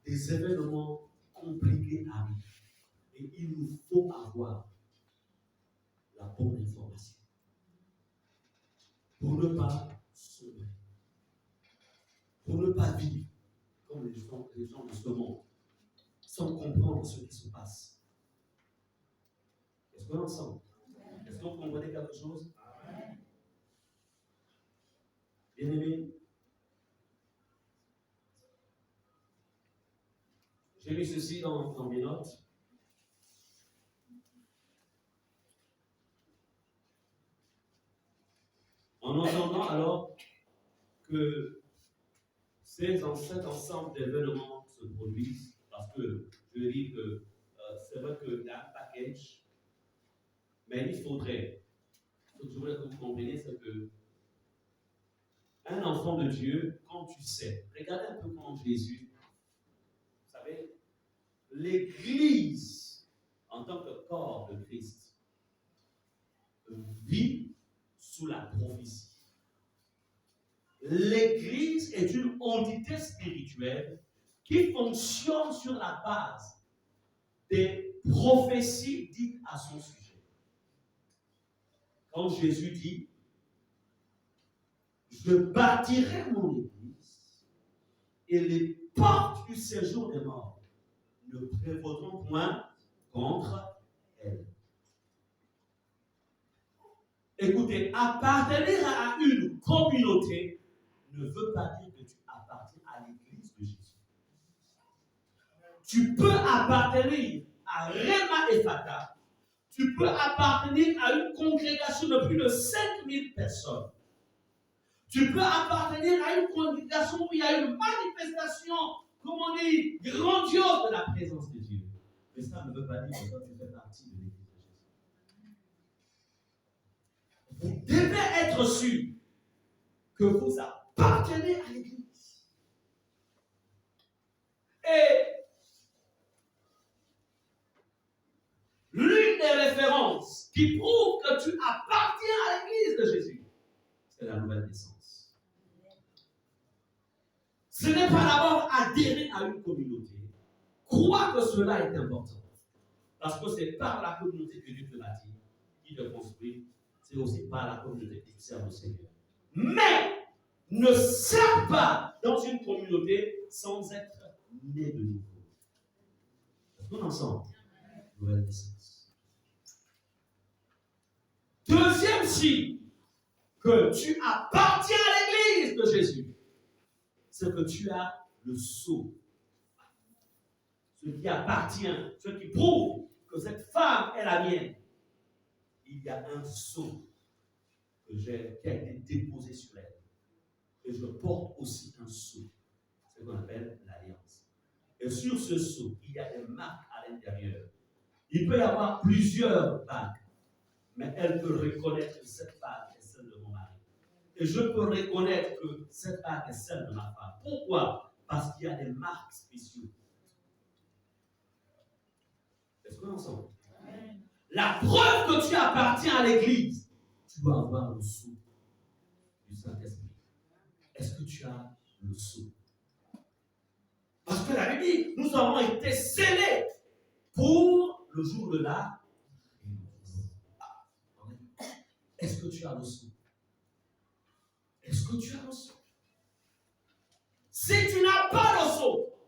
des événements compliqués arrivent. Et il nous faut avoir la bonne information pour ne pas sombrer, pour ne pas vivre comme les gens de ce monde, sans comprendre ce qui se passe. Est-ce qu'on est ensemble? Est-ce que vous comprenez quelque chose? Bien-aimés, j'ai mis ceci dans mes notes. En entendant alors que cet ensemble d'événements se produisent, parce que je dis que c'est vrai qu'il y a un package, mais il faudrait, ce que je voulais que vous compreniez, c'est que un enfant de Dieu, quand tu sais, regardez un peu comment Jésus l'Église, en tant que corps de Christ, vit sous la prophétie. L'Église est une entité spirituelle qui fonctionne sur la base des prophéties dites à son sujet. Quand Jésus dit, je bâtirai mon Église et les portes du séjour des morts ne prévaudront point contre elle. Écoutez, appartenir à une communauté ne veut pas dire que tu appartiens à l'Église de Jésus. Tu peux appartenir à Rema Ephata, tu peux appartenir à une congrégation de plus de 5000 personnes. Tu peux appartenir à une congrégation où il y a une manifestation, comme on dit, grandiose de la présence de Dieu. Mais ça ne veut pas dire que toi tu fais partie de l'Église de Jésus. Vous devez être sûr que vous appartenez à l'Église. Et l'une des références qui prouve que tu appartiens à l'Église de Jésus, c'est la nouvelle naissance. Ce n'est pas d'abord adhérer à une communauté. Crois que cela est important. Parce que c'est par la communauté que Dieu te bâtit, qui te construit. C'est aussi par la communauté que tu sers au Seigneur. Mais ne sers pas dans une communauté sans être né de nouveau. Est-ce qu'on ensemble? Nouvelle naissance. Deuxième signe que tu appartiens à l'Église de Jésus, c'est que tu as le sceau. Ce qui appartient, ce qui prouve que cette femme est la mienne. Il y a un sceau qui a été déposé sur elle. Et je porte aussi un sceau. C'est ce qu'on appelle l'alliance. Et sur ce sceau, il y a des marques à l'intérieur. Il peut y avoir plusieurs bagues, mais elle peut reconnaître que cette bague est celle de mon mari. Et je peux reconnaître que cette bague est celle de ma femme. Pourquoi? Parce qu'il y a des marques spéciales. Est-ce qu'on est ensemble? La preuve que tu appartiens à l'Église, tu dois avoir le sceau du Saint-Esprit. Est-ce que tu as le sceau? Parce que la Bible dit, nous avons été scellés pour le jour de la. Est-ce que tu as le sceau? Est-ce que tu as le sceau? Si tu n'as pas le sceau,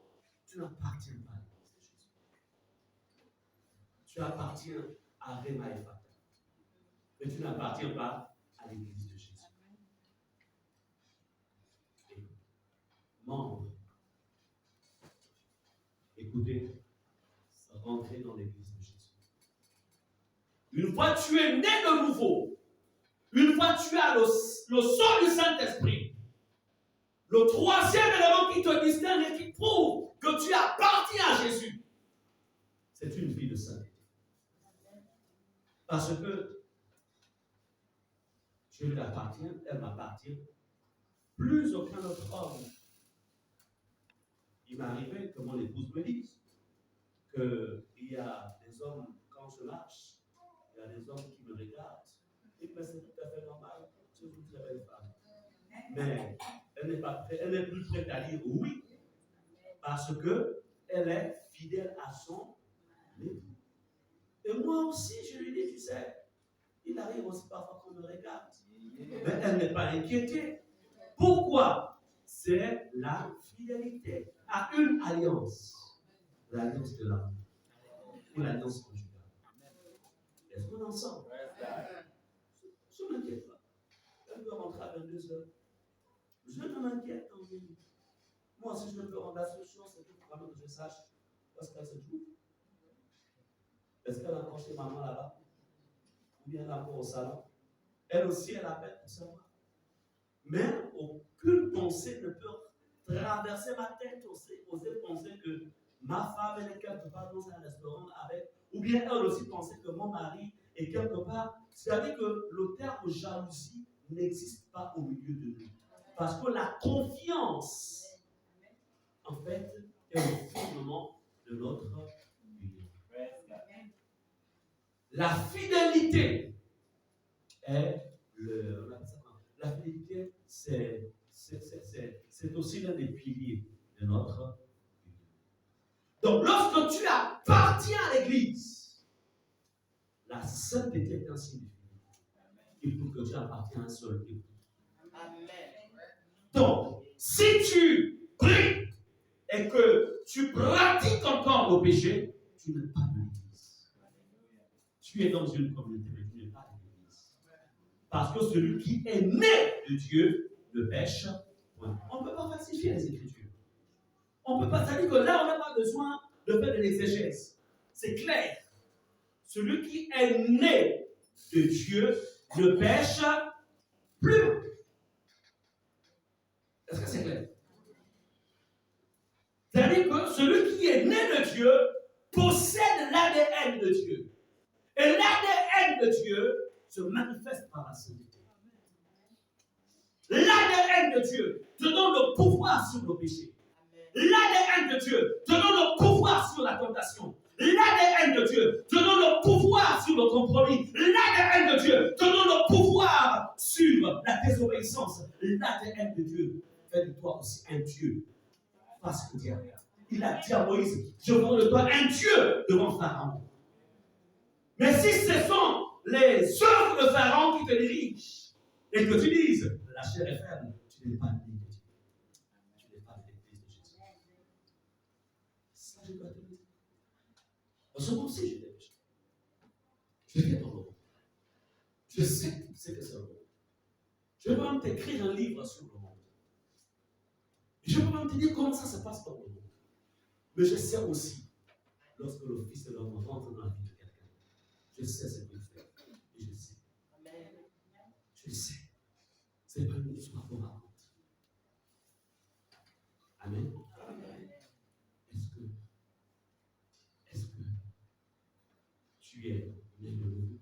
tu n'appartiens pas à l'Église de Jésus. Tu appartiens à Rema Ephata. Mais tu n'appartiens pas à l'Église de Jésus. Membre, écoutez, rentrez dans l'Église de Jésus. Une fois que tu es né de nouveau, une fois que tu as le sceau du Saint-Esprit, le troisième élément qui te distingue et qui prouve que tu appartiens à Jésus, c'est une vie de sainteté. Parce que Dieu lui appartient, elle m'appartient. Plus aucun autre homme. Il m'est arrivé que mon épouse me dise qu'il y a des hommes, quand je marche, il y a des hommes qui me regardent. Et que c'est tout à fait normal, c'est une très belle femme. Mais elle n'est plus prête à dire oui, parce qu'elle est fidèle à son époux. Et moi aussi, je lui dis, tu sais, il arrive aussi parfois qu'on me regarde. Mais elle n'est pas inquiétée. Pourquoi? C'est la fidélité à une alliance. L'alliance de l'amour. Ou l'alliance conjugale. Est-ce qu'on est ensemble? Je ne m'inquiète pas. Elle peut rentrer à 22h. Je ne m'inquiète pas. Moi, si je ne peux rendre la seule chose, c'est tout vraiment que je sache où est-ce qu'elle se trouve. Est-ce qu'elle a encore chez maman là-bas? Ou bien elle a encore au salon? Elle aussi, elle appelle pour savoir. Mais aucune pensée ne peut traverser ma tête, oser penser que ma femme elle est quelque part dans un restaurant avec, ou bien elle aussi penser que mon mari est quelque part. C'est-à-dire que le terme jalousie n'existe pas au milieu de nous. Parce que la confiance, en fait, est le fondement de notre La fidélité est le. La fidélité, c'est aussi l'un des piliers de notre vie. Donc, lorsque tu appartiens à l'Église, la sainteté est un signe de fidélité. Il faut que tu appartiens à un seul Dieu. Amen. Donc, si tu pries et que tu pratiques encore le péché, tu n'es pas de l'Église. Tu es dans une communauté, mais tu n'es pas de l'Église. Parce que celui qui est né de Dieu ne pêche point. On ne peut pas falsifier les Écritures. On ne peut pas dire que là, on n'a pas besoin de faire de l'exégèse. C'est clair. Celui qui est né de Dieu ne pêche plus. Est-ce que c'est clair? C'est-à-dire que celui qui est né de Dieu possède l'ADN de Dieu. Et l'ADN de Dieu se manifeste par la sainteté. L'ADN de Dieu te donne le pouvoir sur le péché. L'ADN de Dieu te donne le pouvoir sur la tentation. L'ADN de Dieu te donne le pouvoir sur le compromis. L'ADN de Dieu te donne le pouvoir sur la désobéissance. L'ADN de Dieu fait de toi aussi un Dieu. Parce que il a dit à Moïse, je veux de toi un Dieu devant Pharaon. Mais si ce sont les œuvres de Pharaon qui te dirigent et que tu dises, la chair est faible, tu n'es pas né de Dieu. Tu n'es pas de l'Église de Jésus. Ça, je dois te dire. Parce que moi aussi, j'ai des péchés. Je fais ton nom. Je sais ce que c'est le monde. Je peux même t'écrire un livre sur le monde. Je peux même te dire comment ça se passe dans le monde. Mais je sais aussi, lorsque le Fils de l'homme rentre dans la vie de quelqu'un, je sais ce qu'il fait. Et je sais. Amen. Je sais. Ce n'est pas une histoire qu'on raconte. Amen. Amen. Est-ce que tu es né de nouveau?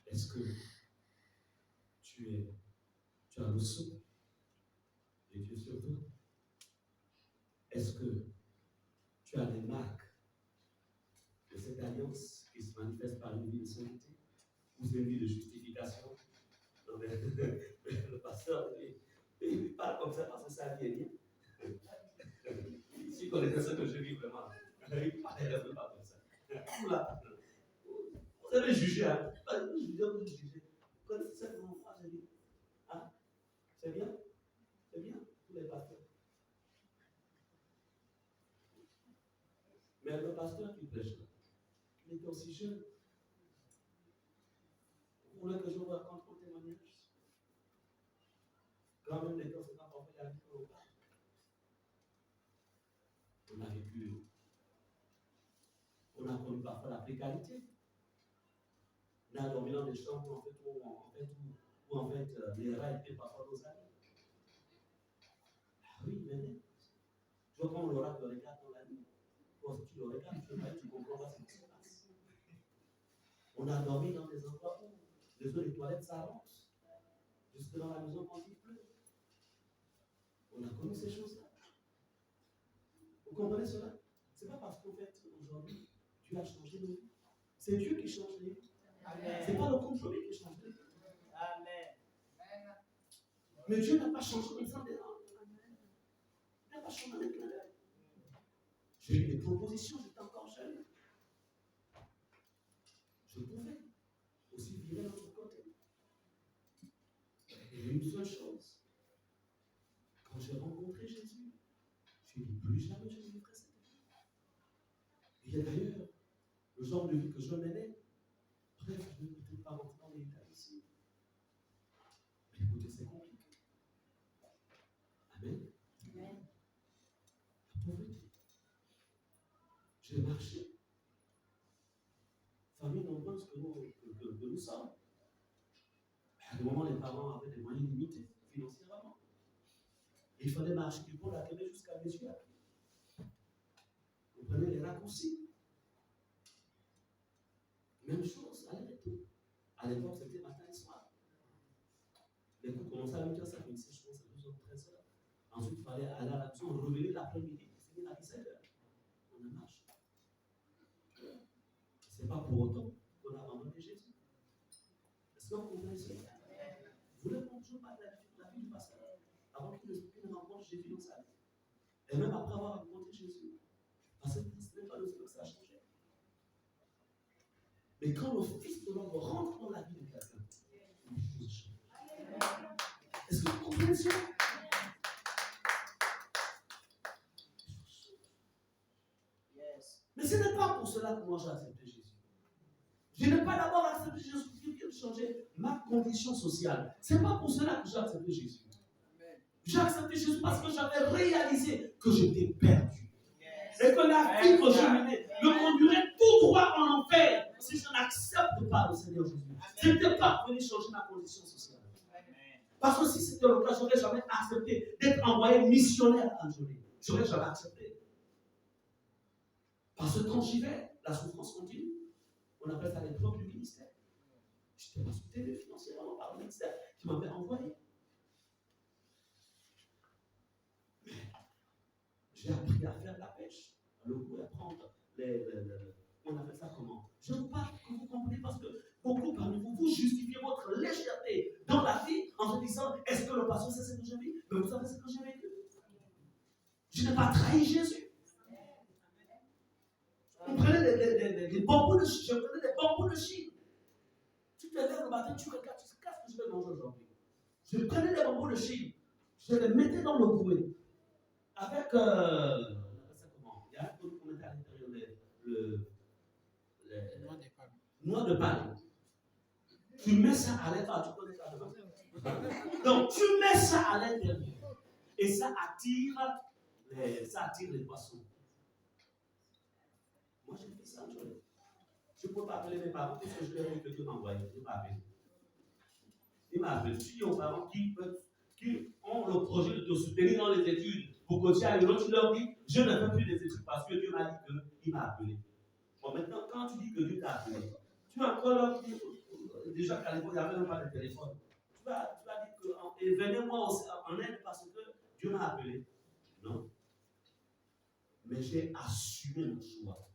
Est-ce que tu as le souffle de Dieu sur toi? Est-ce que tu as les marques de cette alliance qui se manifeste par une vie de sainteté ou c'est une vie de justification? Non, mais le pasteur, il parle comme ça parce que sa vie est bien. Si vous connaissez ce que je vis vraiment, il parle un peu pas comme ça. Vous avez jugé, hein? Vous jugez. Vous connaissez ça comment moi je vis? Hein? C'est bien? C'est bien, tous les pasteurs. Mais le pasteur qui prêche là, il était aussi jeune. Vous voulez que je vous raconte mon témoignage? Quand même, les temps, c'est pas parfait la vie au pas. On a vécu, on a connu parfois la précarité. On a dormi dans des chambres où les rats étaient parfois nos amis. Ah oui, mais je vois quand le rat te regarde dans la nuit. Quand tu le regardes, tu comprends pas ce qui se passe. On a dormi dans des endroits où les eaux des toilettes s'avancent. Jusque dans la maison quand il pleut. On a connu ces choses-là. Vous comprenez cela? Ce n'est pas parce qu'en fait, aujourd'hui, Dieu a changé nos vies. C'est Dieu qui change les vies. Ce n'est pas le compromis qui change les vies. Amen. Mais Dieu n'a pas changé les gens des hommes. Il n'a pas changé les clin d'œil. J'ai eu des propositions, j'étais encore jeune. Je pouvais aussi virer l'autre côté. Il y a une seule chose. Quand j'ai rencontré Jésus, je n'ai dit plus jamais je ne ferai cette vie. Et d'ailleurs, le genre de vie que je menais, bref, je ne vais peut-être pas rentrer dans les détails ici. Mais écoutez, c'est compliqué. Amen. Amen. La pauvreté. J'ai marché. Famille nombreuse que nous sommes. À un moment, les parents avaient des moyens limités financièrement. Et il fallait marcher du pont d'Akébé jusqu'à Bézuia. Vous prenez les raccourcis. Même chose, aller-retour. À l'époque, c'était matin et soir. Les cours commençaient à 8h, ça finissait, je pense, à 12h, 13h. Ensuite, il fallait aller à la maison, revenir l'après-midi, finir à 17h. On a marché. Ce n'est pas pour autant qu'on a abandonné Jésus. Est-ce que vous comprenez cela? Vous ne comprenez pas la vie du pasteur avant qu'il ne rencontre Jésus dans sa vie. Et même après avoir rencontré Jésus. Parce que ce n'est pas le fait que ça a changé. Mais quand le Fils de l'homme rentre dans la vie de quelqu'un, les choses changent. Est-ce que vous comprenez cela? Mais ce n'est pas pour cela que moi j'ai accepté Jésus. Je n'ai pas d'abord accepté Jésus qui vient changer ma condition sociale. Ce n'est pas pour cela que j'ai accepté Jésus. J'ai accepté Jésus parce que j'avais réalisé que j'étais perdu. Et que la vie que je menais me conduirait tout droit en enfer si je n'accepte pas le Seigneur Jésus. Je n'étais pas venu changer ma condition sociale. Parce que si c'était le cas, je n'aurais jamais accepté d'être envoyé missionnaire à Angers. Je n'aurais jamais accepté. Parce que quand j'y vais, la souffrance continue. On appelle ça l'épreuve du ministère. Je n'étais pas soutenu financièrement par le ministère qui m'avait envoyé. Mais j'ai appris à faire la pêche, le goût à prendre on appelle ça comment? Je ne veux pas que vous compreniez parce que beaucoup parmi vous, vous justifiez votre légèreté dans la vie en se disant, est-ce que le pasteur sait ce que j'ai vécu? Mais vous savez ce que j'ai vécu? Je n'ai pas trahi Jésus. On prenait des bambous de Chine. Je prenais des bambous de Chine. Tu te lèves le matin, tu regardes, tu sais qu'est-ce que je vais manger aujourd'hui. Je prenais des bambous de Chine. Je les mettais dans le bouet. Avec, comment? Il y a un peu qu'on mettait à l'intérieur noix de palme. Tu mets ça à l'intérieur. Tu connais ça devant. Donc, tu mets ça à l'intérieur. Et ça attire les poissons. Moi, j'ai fait ça. Je ne peux pas appeler mes parents parce que je leur ai dit que Dieu m'a envoyé. Il m'a appelé. Il m'a appelé. Je suis aux parents qui ont le projet de te soutenir dans les études pour que tu ailles. Donc, tu leur dis, je ne fais plus des études parce que Dieu m'a dit qu'il m'a appelé. Bon, maintenant, quand tu dis que Dieu t'a appelé, tu vas encore leur dire, déjà qu'à l'époque, il n'y avait même pas de téléphone. Tu vas dire que venez-moi en aide parce que Dieu m'a appelé. Non. Mais j'ai assumé mon choix.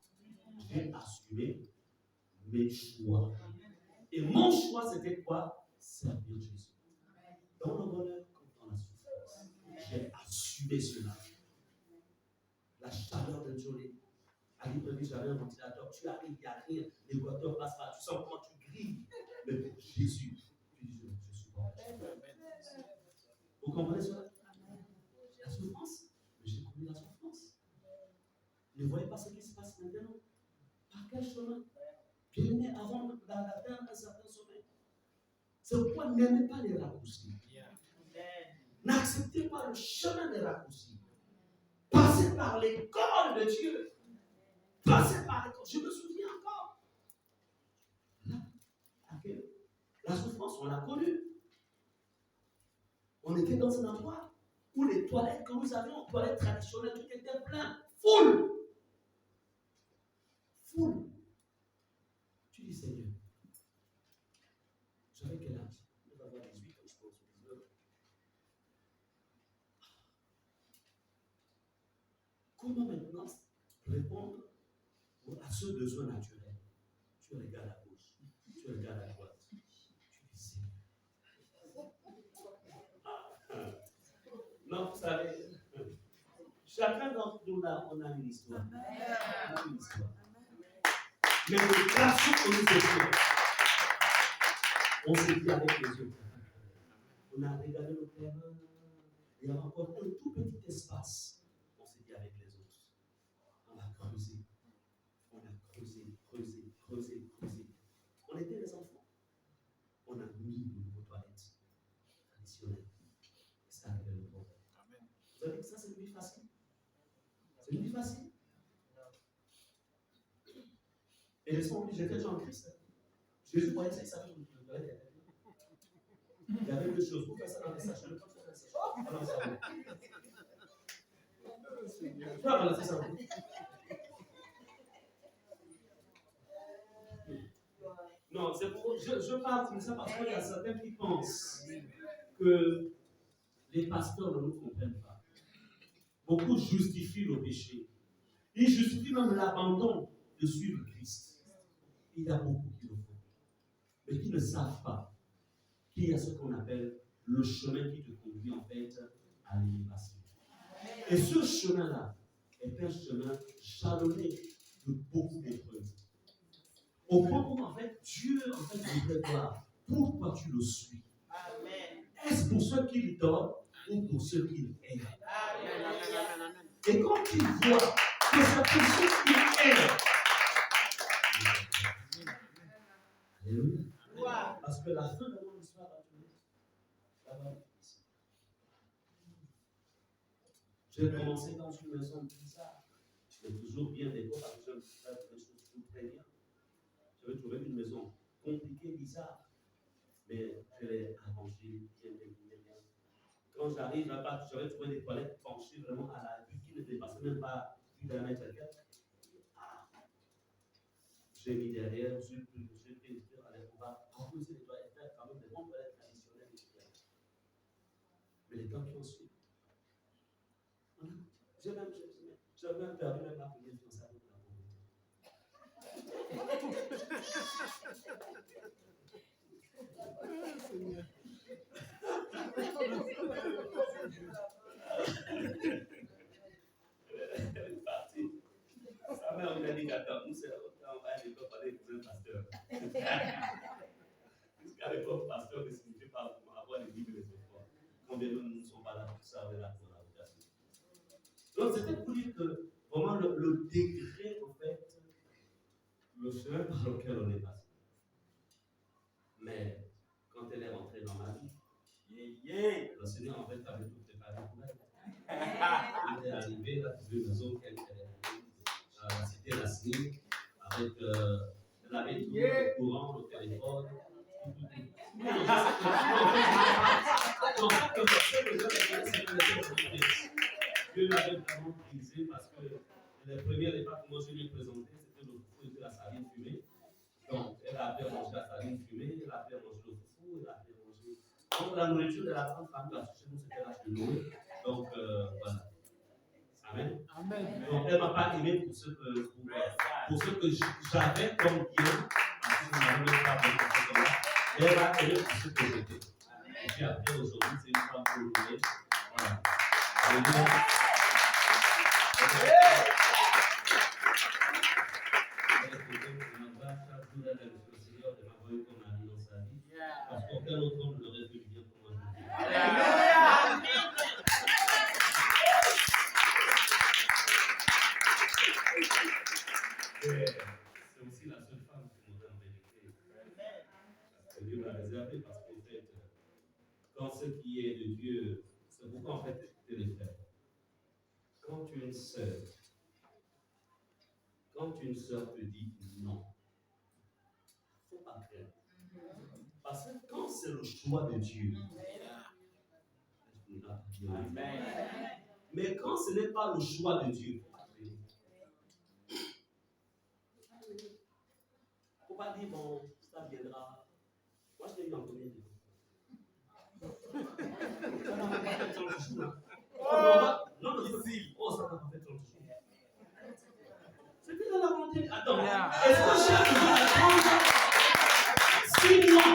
J'ai assumé mes choix. Et mon choix, c'était quoi? Servir Jésus. Dans le bonheur comme dans la souffrance. J'ai assumé cela. La chaleur de Jolie. À Libreville, j'avais un ventilateur. Tu arrives, il n'y a rien. L'équateur passe pas. Tu sens comment tu grilles. Mais pour Jésus, tu dis, je suis bon. Vous comprenez cela? La souffrance. Mais j'ai connu la souffrance. Ne voyez pas ce qui se passe maintenant. Par quel chemin? Bien-aimé, avant d'atteindre un certain sommet. C'est pourquoi n'aimez pas les raccourcis. N'acceptez pas le chemin des raccourcis. Passez par l'école de Dieu. Passez par l'école. Je me souviens encore. La souffrance, on l'a connue. On était dans un endroit où les toilettes que nous avions, toilettes traditionnelles, tout était plein. Full. Tu dis, Seigneur, j'avais quel âge? Je vais avoir 18 ans, je pense, 19 ans. Comment maintenant répondre à ce besoin naturel? Tu regardes à gauche, tu regardes à droite. Tu dis, Seigneur. Non, vous savez, chacun d'entre nous, on a une histoire. Mais le garçon que nous étions, on s'est dit avec les autres. On a regardé le terrain. Il y avait encore un tout petit espace. On s'est dit avec les autres. On a creusé. On a creusé. On était des enfants. On a mis une nouvelle toilette traditionnelle. Et ça a réglé le problème. Vous savez que ça, c'est une vie facile. C'est une vie facile. Et laissons oublier, j'étais déjà en Christ. Jésus voyait ça, il savait que le toilette était. Il y avait deux choses. Pour faire ça dans les sacs, je ne peux pas faire ça. Alors, ça va. Tu vas balancer ça. Non, c'est pour. Je parle comme ça parce qu'il y a certains qui pensent que les pasteurs ne nous comprennent pas. Beaucoup justifient le péché. Ils justifient même l'abandon de suivre Christ. il y a beaucoup qui le font, mais qui ne savent pas qu'il y a ce qu'on appelle le chemin qui te conduit en fait à l'élévation. Et ce chemin-là est un chemin jalonné de beaucoup d'épreuves. Au point où en fait Dieu voudrait voir pourquoi tu le suis. Est-ce pour ceux qui lui donnent ou pour ceux qui aiment? Et quand tu vois que c'est pour ceux qui aiment, alléluia. Parce que la fin de mon histoire va tourner. J'ai commencé dans une maison bizarre. C'est toujours bien des fois parce que je fais des choses très bien. J'avais trouvé une maison compliquée, bizarre, mais je l'ai arrangée bien. Quand j'arrive là-bas, j'avais trouvé des toilettes penchées vraiment à la vue qui ne dépassaient même pas plus d'un mètre et quelques. J'ai mis derrière, j'ai pris allez, on va reposer les toilettes, faire quand même des bonnes toilettes traditionnelles et tout. Mais les temps qui ont suivi, j'ai même perdu même ma première fiançaille pour la partie. Sa mère m'a dit qu'attends, nous c'est on va aller parler avec un pasteur. Puisqu'à l'époque, pasteur ne signifie pas avoir les livres et les enfants. Combien de nous ne sommes pas là pour ça avec la collaboration. Donc c'était pour dire que vraiment le degré, en fait, le chemin par lequel on est passé. Mais quand elle est rentrée dans ma vie, le Seigneur en fait avait tout préparé pour elle. Elle est arrivée, elle a trouvé une maison qu'elle est la cité Racine, avec elle avait tout le courant, le téléphone, tout. Dieu l'avait vraiment brisé parce que les premières étapes, comment je lui ai présenté, c'était le fou et la saline fumée. Donc, elle a fait manger la saline fumée, elle a fait manger le fou, elle a fait manger. Donc, la nourriture de la grande famille, chez nous, c'était l'âge de Noé. Donc, voilà. Amen. Donc, elle ne m'a pas aimé pour ce que j'avais comme bien, parce que je n'avais pas besoin de ce là. Elle m'a aimé pour ce que j'étais. Et puis après, aujourd'hui, c'est une femme pour louer. Voilà. Alléluia. Parce qu'aucun autre homme ne l'aurait fait bien pour moi. C'est aussi la seule femme qui m'aurait en vérité. Parce que Dieu l'a réservé, parce qu'en fait, quand ce qui est de Dieu, c'est pourquoi en fait tu les frères. Quand une sœur te dit non, il ne faut pas craindre. Parce que quand c'est le choix de Dieu, Amen. Mais quand ce n'est pas le choix de Dieu, il ne faut pas craindre. Il ne faut pas dire, bon, ça viendra. Moi, je l'ai eu en combien de temps? Ça n'a pas fait 30 jours. Non, ici. Oh, ça n'a pas fait 30 jours. C'était dans la volonté. Attends, est-ce que j'ai besoin de 6 mois?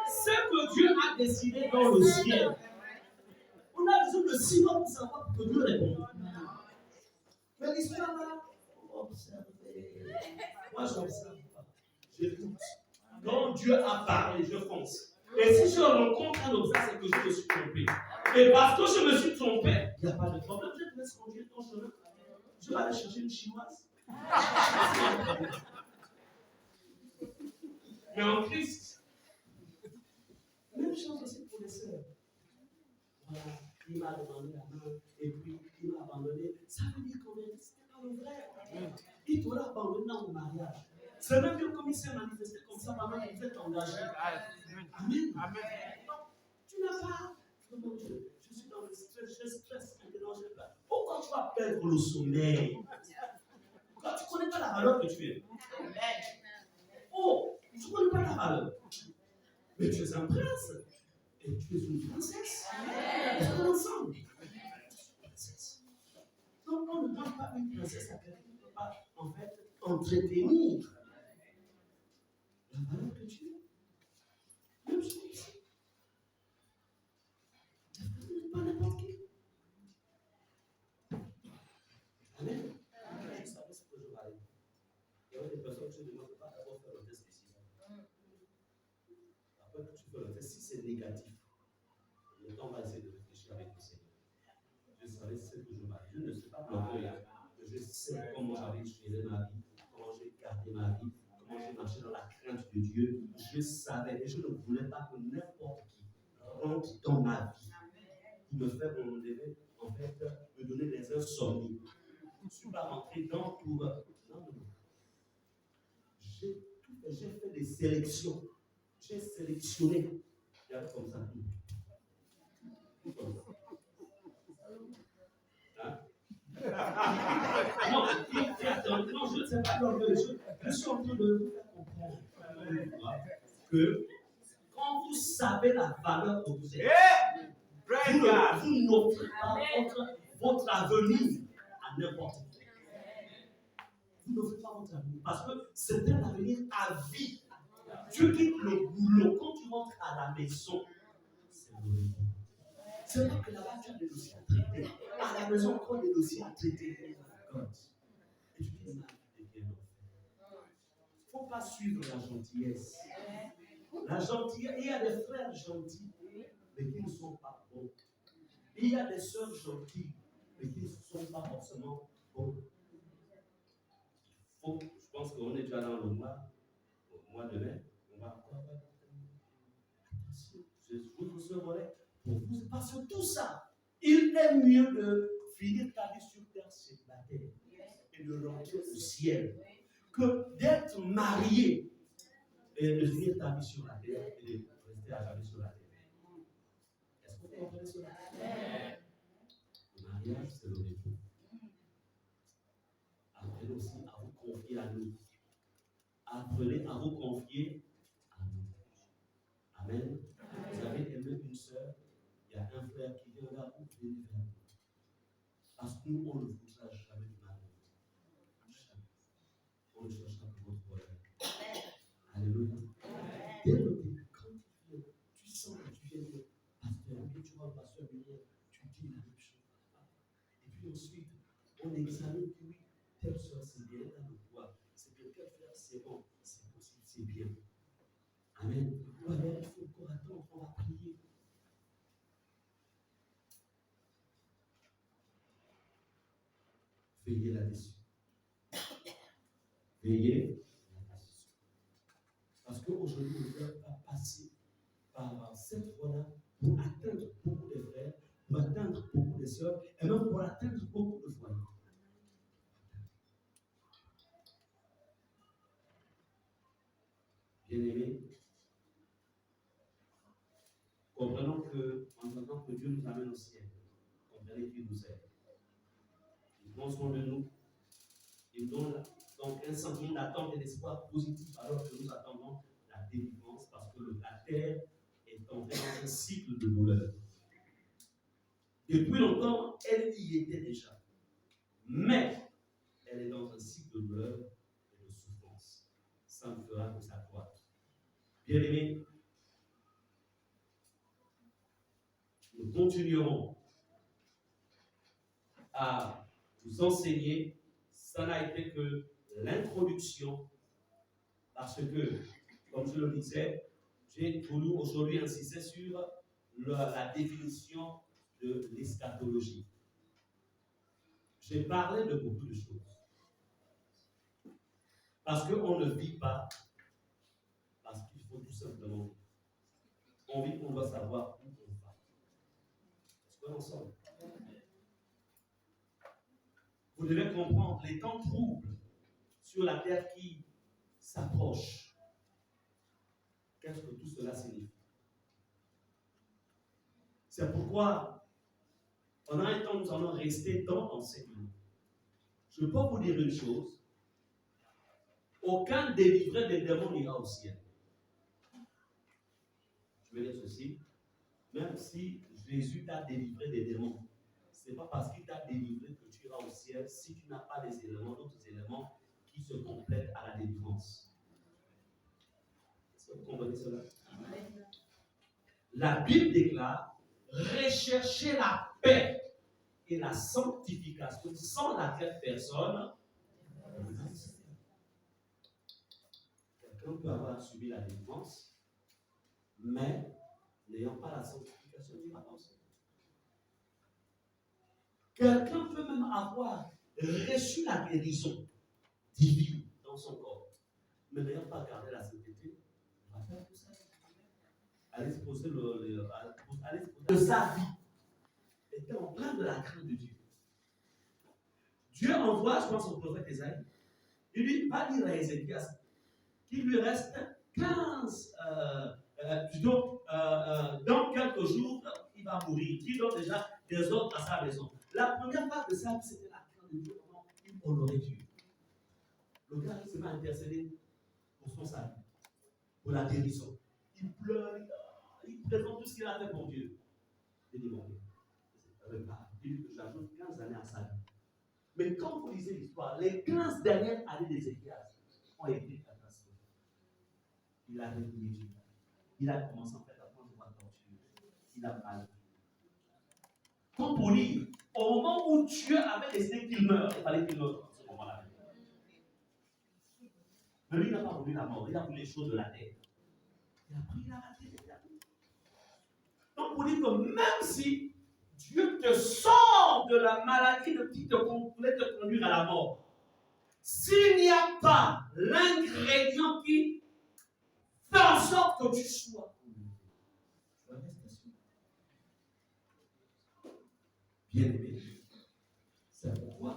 Ce que Dieu a décidé dans le ciel, on a besoin de 6 mois pour savoir que Dieu répond. Mais l'histoire là, observez. Moi, j'observe pas. J'écoute. Quand Dieu a parlé, je fonce. Et si je rencontre un obstacle, c'est que je me suis trompé. Et parce que je me suis trompé, il n'y a pas de problème. Je te laisse conduire ton chemin. Je vais aller chercher une chinoise. Mais en Christ, même chose aussi pour les sœurs. Voilà, il m'a demandé la main, et puis il m'a abandonné. Ça veut dire qu'en fait, c'était pas le vrai. Il t'aura abandonné dans le mariage. C'est même bien comme il s'est manifesté comme ça pendant que vous êtes engagé. Amen. Amen. Tu n'as pas. Oh mon Dieu, je suis dans le stress, je stresse maintenant, je pas. Pourquoi tu vas perdre le sommeil? Quand tu ne connais pas la valeur que tu es. Oh, tu ne connais pas la valeur. Mais tu es un prince. Et tu es une princesse. Nous sommes ensemble. Donc on ne donne pas une princesse à quelqu'un qui ne peut pas, en fait, entretenir la valeur que tu as. Même chose ici. Ne donne pas n'importe qui. Amen. Je savais ce que je vais aller. Il y avait des personnes qui ne demandent pas d'abord faire le test ici. Après que tu fais le test, si c'est négatif, on va essayer de réfléchir avec le Seigneur. Je savais ce que je vais aller. Je ne sais pas bloqué. Je sais comment j'avais géré ma vie, comment j'ai gardé ma vie, comment j'ai marché dans la crainte de Dieu. Je savais et je ne voulais pas que n'importe qui rentre dans ma vie qui me fait en fait, me donner des insomnies. Je ne suis pas rentré dans pour. Non. J'ai fait des sélections. J'ai sélectionné. Il y avait comme ça tout. Tout comme ça. Hein? Non, je ne sais pas l'organisation. Je suis en train de vous faire comprendre que quand vous savez la valeur que vous êtes, vous n'offrez pas votre avenir à n'importe qui. Vous n'offrez pas votre avenir parce que c'est un avenir à vie. Tu quittes le boulot, quand tu rentres à la maison, c'est le repos. C'est pas que là-bas tu as des dossiers à traiter. À la maison, encore des dossiers à traiter. Et tu dis, il ne faut pas suivre la gentillesse. La gentillesse, il y a des frères gentils, mais qui ne sont pas bons. Il y a des sœurs gentilles, mais qui ne sont pas forcément bons. Je pense qu'on est déjà dans le mois de mai. On va encore avoir attention. Je vous recevrai pour vous. Parce que tout ça, il est mieux de finir ta vie sur terre célibataire et de rentrer au ciel que d'être marié et de finir ta vie sur la terre et de rester à jamais sur la terre. Est-ce que vous comprenez cela? Le mariage, c'est le repos. Apprenez aussi à vous confier à nous. Apprenez à vous confier à nous. Amen. Vous avez aimé une sœur, il y a un frère qui vient vers vous, venez vers vous. Parce que nous, on ne voudra jamais du mal. Jamais. On ne cherchera que votre bonheur. Alléluia. Dès le début, quand tu sens que tu viens de pasteur, et tu vois pasteur venir, tu dis la même chose. Et puis ensuite, on examine que oui, telle soeur, c'est bien, là, le pouvoir. C'est bien, tel frère, c'est bon, c'est possible, c'est bien. Amen. Alors, il faut encore attendre, on va prier. Veillez là-dessus. Veillez là-dessus. Parce qu'aujourd'hui, on va passer par cette voie-là pour atteindre beaucoup de frères, pour atteindre beaucoup de sœurs, et même pour atteindre beaucoup de foyers. Bien-aimés, comprenons que, en attendant que Dieu nous amène au ciel, comprenez qu'il nous aide. Il prend soin de nous. Il donne donc un sentiment d'attente et d'espoir positif alors que nous attendons la délivrance parce que la terre est entrée dans un cycle de douleur. Depuis longtemps, elle y était déjà. Mais elle est dans un cycle de douleur et de souffrance. Ça ne fera que s'accroître. Bien-aimés, nous continuerons à vous enseigner. Ça n'a été que l'introduction parce que, comme je le disais, j'ai voulu aujourd'hui insister sur la définition de l'eschatologie. J'ai parlé de beaucoup de choses. Parce qu'on ne vit pas, parce qu'il faut tout simplement vivre. On vit, on doit savoir où on va. Est-ce qu'on est ensemble? Vous devez comprendre les temps troubles sur la terre qui s'approchent. Qu'est-ce que tout cela signifie? C'est pourquoi, pendant un temps, nous allons rester dans l'enseignement. Je peux vous dire une chose. Aucun délivré des démons n'ira au ciel. Je vais dire ceci. Même si Jésus t'a délivré des démons, Ce n'est pas parce qu'il t'a délivré que tu iras au ciel si tu n'as pas des éléments, d'autres éléments qui se complètent à la délivrance. Est-ce que vous comprenez cela? La Bible déclare rechercher la paix et la sanctification sans laquelle personne. Quelqu'un peut avoir subi la délivrance, mais n'ayant pas la sanctification, il n'ira pas au ciel. Quelqu'un peut même avoir reçu la guérison divine dans son corps, mais n'ayant pas gardé la sainteté, il va faire tout ça. Allez se poser de sa vie était en plein de la crainte de Dieu. Dieu envoie, je pense, au prophète Esaïe. Il lui va dire à Ézéchias qu'il lui reste 15, dans quelques jours, il va mourir. Il donne déjà des ordres à sa maison. La première part de sa vie, c'était la crainte de Dieu. Comment il honorait Dieu. Le gars, il se met à intercéder pour son salut, pour la guérison. Il pleure, il présente tout ce qu'il a fait pour Dieu. Il dit, bon, il dit que j'ajoute 15 années à sa vie. Mais quand vous lisez l'histoire, les 15 dernières années d'Ézéchias ont été catastrophiques. Il a réveillé Dieu. Il a commencé en fait à prendre de la torture. Il a mal. Comme pour dire, au moment où Dieu avait décidé qu'il meure, il fallait qu'il meure à ce moment-là. Mais lui, il n'a pas voulu la mort, il a voulu les choses de la terre. Il a pris la terre. Donc, pour dire que même si Dieu te sort de la maladie qui te voulait te conduire à la mort, s'il n'y a pas l'ingrédient qui fait en sorte que tu sois, tu vas rester sûr. Bien aimé, c'est pourquoi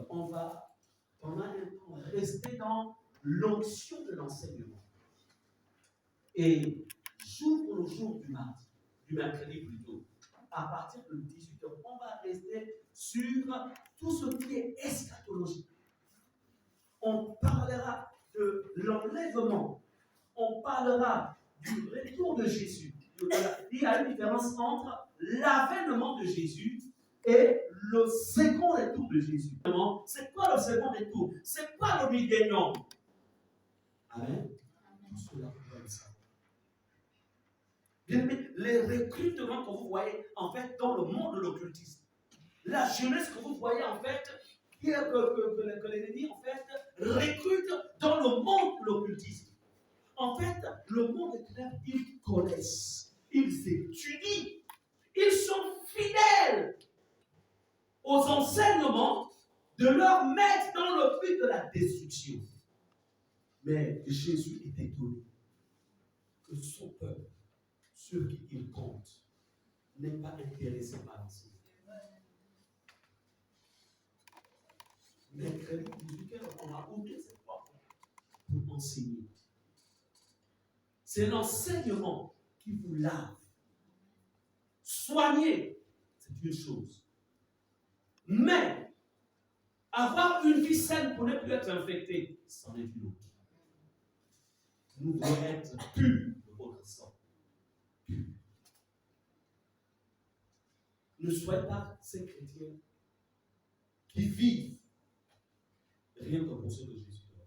on va pendant un temps rester dans l'onction de l'enseignement. Et j'ouvre le jour du mercredi plutôt, à partir de 18h, on va rester sur tout ce qui est eschatologique. On parlera de l'enlèvement, on parlera du retour de Jésus. Il y a une différence entre l'avènement de Jésus et le second retour de Jésus. C'est quoi le second retour? C'est quoi le millénium? Amen. Tout cela comme ça. Les recrutements que vous voyez en fait dans le monde de l'occultisme, la jeunesse que vous voyez en fait, que l'ennemi en fait recrute dans le monde de l'occultisme. En fait, le monde des ténèbres, ils connaissent, ils étudient, ils sont fidèles aux enseignements de leur maître dans le but de la destruction. Mais Jésus est étonné que son peuple, sur qui il compte, n'est pas intéressé par l'enseignement. Mercredi 18h, on a ouvert cette porte pour enseigner. C'est l'enseignement qui vous lave. Soigner, c'est une chose. Mais avoir une vie saine pour ne plus être infecté, c'en est une autre. Nous devons être purs de votre sang. Purs. Ne soyez pas ces chrétiens qui vivent rien que pour ce que Jésus fait.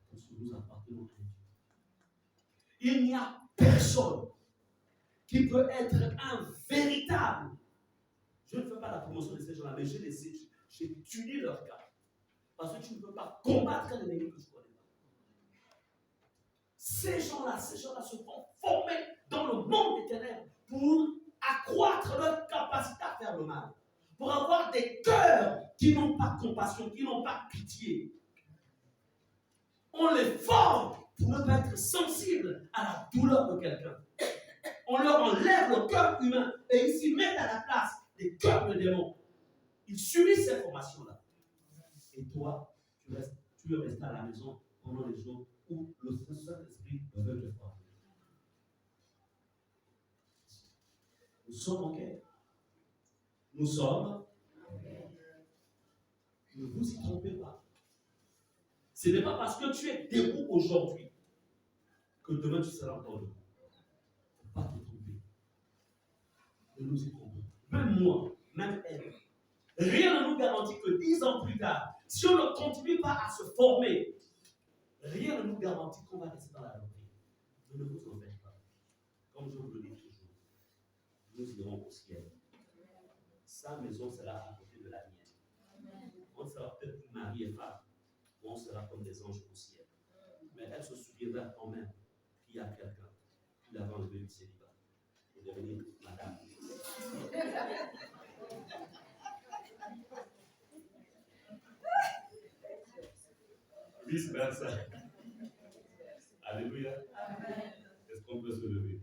Parce que nous appartenons à Dieu. Il n'y a personne qui peut être un véritable. Je ne fais pas la promotion de ces gens-là, mais j'ai étudié leur cas. Parce que tu ne peux pas combattre un ennemi que tu connais pas. Ces gens-là se sont formés dans le monde des ténèbres pour accroître leur capacité à faire le mal. Pour avoir des cœurs qui n'ont pas compassion, qui n'ont pas pitié. On les forme pour ne pas être sensibles à la douleur de quelqu'un. On leur enlève le cœur humain et ils s'y mettent à la place des cœurs de démons. Ils subissent ces formations-là. Et toi, tu veux rester à la maison pendant les jours où le Saint-Esprit veut te former. Nous sommes en guerre. Nous sommes. Ne vous y trompez pas. Ce n'est pas parce que tu es debout aujourd'hui que demain tu seras encore debout. Il ne faut pas te tromper. ne nous y trompons. Même moi, même elle. Rien ne nous garantit que 10 ans plus tard, si on ne continue pas à se former, rien ne nous garantit qu'on va rester dans la doctrine. Ne vous en faites pas. Comme je vous le dis toujours, nous irons au ciel. Sa maison sera à côté de la mienne. On sera peut-être plus mari et femme, mais on sera comme des anges au ciel. Mais elle se souviendra quand même qu'il y a quelqu'un qui l'avait enlevé du célibat pour devenir madame. Vice versa. Alléluia. Est-ce qu'on peut se lever?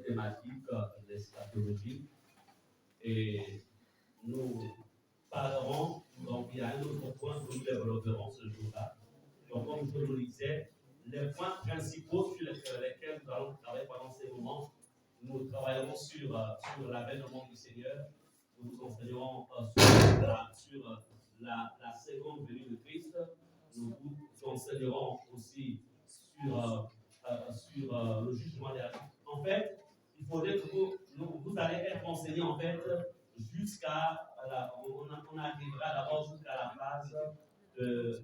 Thématique, l'eschatologie. Et nous parlerons, donc il y a un autre point que nous développerons ce jour-là. Donc, comme je vous le disais, les points principaux sur lesquels nous allons travailler pendant ces moments, nous travaillerons sur l'avènement du Seigneur. Nous vous enseignerons sur la seconde venue de Christ. Nous vous enseignerons aussi sur le jugement des actes. En fait, il faudrait que vous allez être enseignés en fait jusqu'à on arrivera d'abord jusqu'à la phase de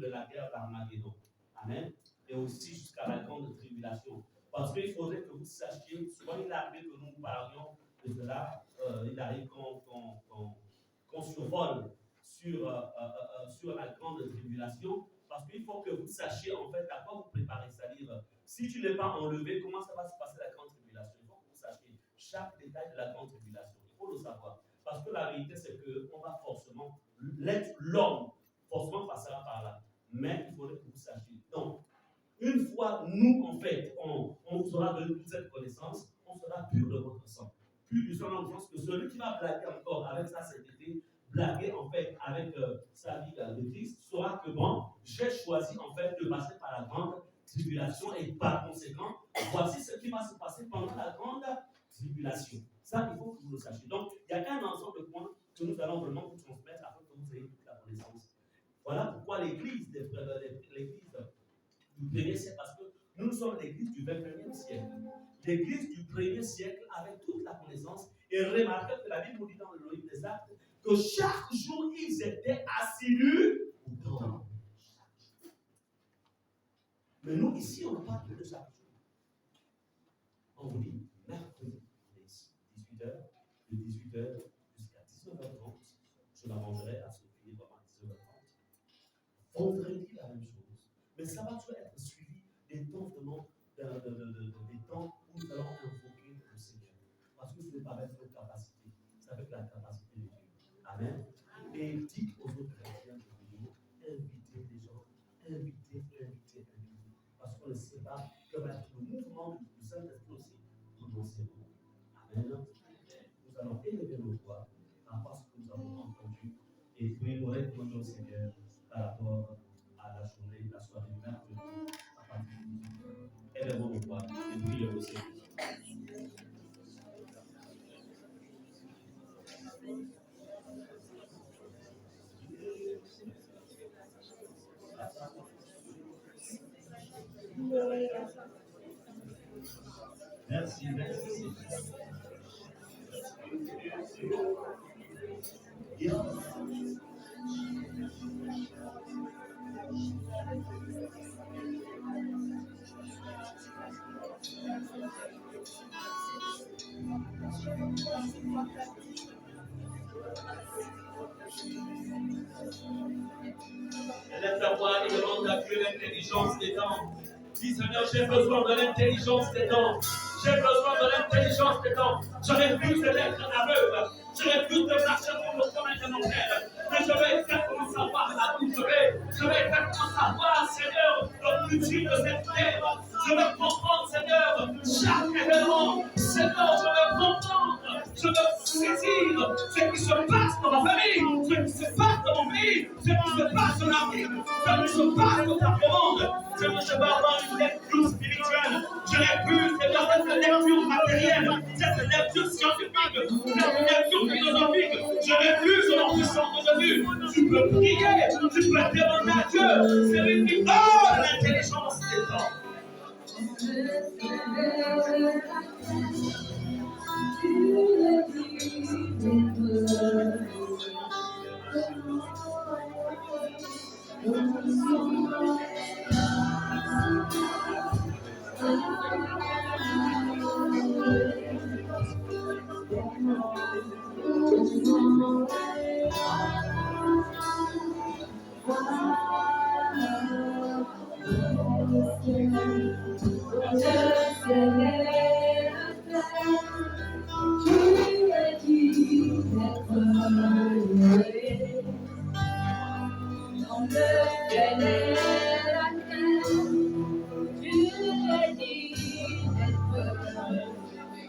la guerre d'Armageddon. Amen. Et aussi jusqu'à la grande tribulation. Parce qu'il faudrait que vous sachiez, souvent il arrive que nous parlions de cela, il arrive qu'on survole sur la grande tribulation, parce qu'il faut que vous sachiez en fait à quoi vous préparez. C'est-à-dire, si tu n'es pas enlevé, comment ça va se passer la grande tribulation? Il faut que vous sachiez chaque détail de la grande tribulation. Il faut le savoir. Parce que la vérité, c'est qu'on va forcément, l'homme, forcément passera par là. Mais il faudrait que vous sachiez. Donc, une fois, nous, en fait, on vous aura donné toute cette connaissance, on sera pur de votre sang. Pur du sang, dans le sens que celui qui va blaguer encore avec sa sainteté, blaguer en fait avec sa vie de Christ, saura que bon, j'ai choisi en fait de passer par la grande tribulation et par conséquent, voici ce qui va se passer pendant la grande tribulation. Ça, il faut que vous le sachiez. Donc, il y a un ensemble de points que nous allons vraiment vous transmettre afin que vous ayez toute la connaissance. Voilà pourquoi l'église du premier siècle, parce que nous sommes l'église du 21e siècle. L'église du premier siècle avec toute la connaissance. Et remarquez que la Bible nous dit dans le livre des Actes que chaque jour ils étaient assidus au temple. Mais nous ici, on n'a pas de chaque jour. On vous dit mercredi, 18h, de 18h jusqu'à 19h30, je m'arrangerai à ce qu'il est à 19h30. Vendredi, la même chose. Mais ça va toujours être suivi des temps vraiment, des temps où nous allons invoquer le Seigneur. Parce que ce n'est pas avec notre capacité, c'est avec la capacité de Dieu. Amen. Et dites aux autres chrétiens de venir, invitez les gens, invitez. Parce qu'on ne sait pas que va être le mouvement du Saint-Esprit aussi pendant ces moments. Amen. Nous allons élever nos voix par rapport à ce que nous avons entendu et puis nous répondons au Seigneur par rapport à la journée, la soirée du mercredi, à partir de 18h. Élevons nos voix et prions au Seigneur. Merci. Élève ta voix et demande à Dieu l'intelligence des temps. Dis Seigneur, j'ai besoin de l'intelligence des temps. J'ai besoin de l'intelligence des temps. Je refuse d'être aveugle. Je refuse de marcher pour le chemin de mon père. Mais je vais exactement savoir à où je vais. Je vais exactement savoir, Seigneur, le futur de cette terre. Je veux comprendre, Seigneur, chaque événement. Seigneur, je veux comprendre. Je veux saisir ce qui se passe dans ma famille, ce qui se passe dans mon pays, ce qui se passe dans la vie, ce qui se passe dans ta monde. Seigneur, je veux avoir une lecture spirituelle. Je refuse, Seigneur, cette lecture matérielle, cette lecture scientifique, cette lecture philosophique. Je refuse au nom puissant de Jésus. Tu peux prier, tu peux demander à Dieu. C'est lui qui donne l'intelligence des temps.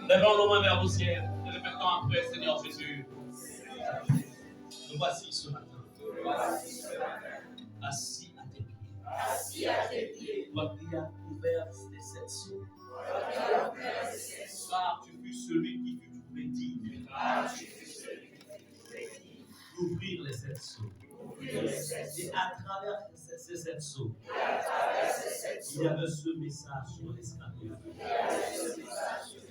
Levons nos mains vers le ciel et le mettons après, Seigneur Jésus. Nous voici ce matin. Assis à tes pieds. Toi qui as ouvert les 7 sceaux. Car tu fus celui qui fut trouvé digne d'ouvrir les 7 sceaux. Et à travers ces 7 sceaux, il y avait ce message sur l'escalier.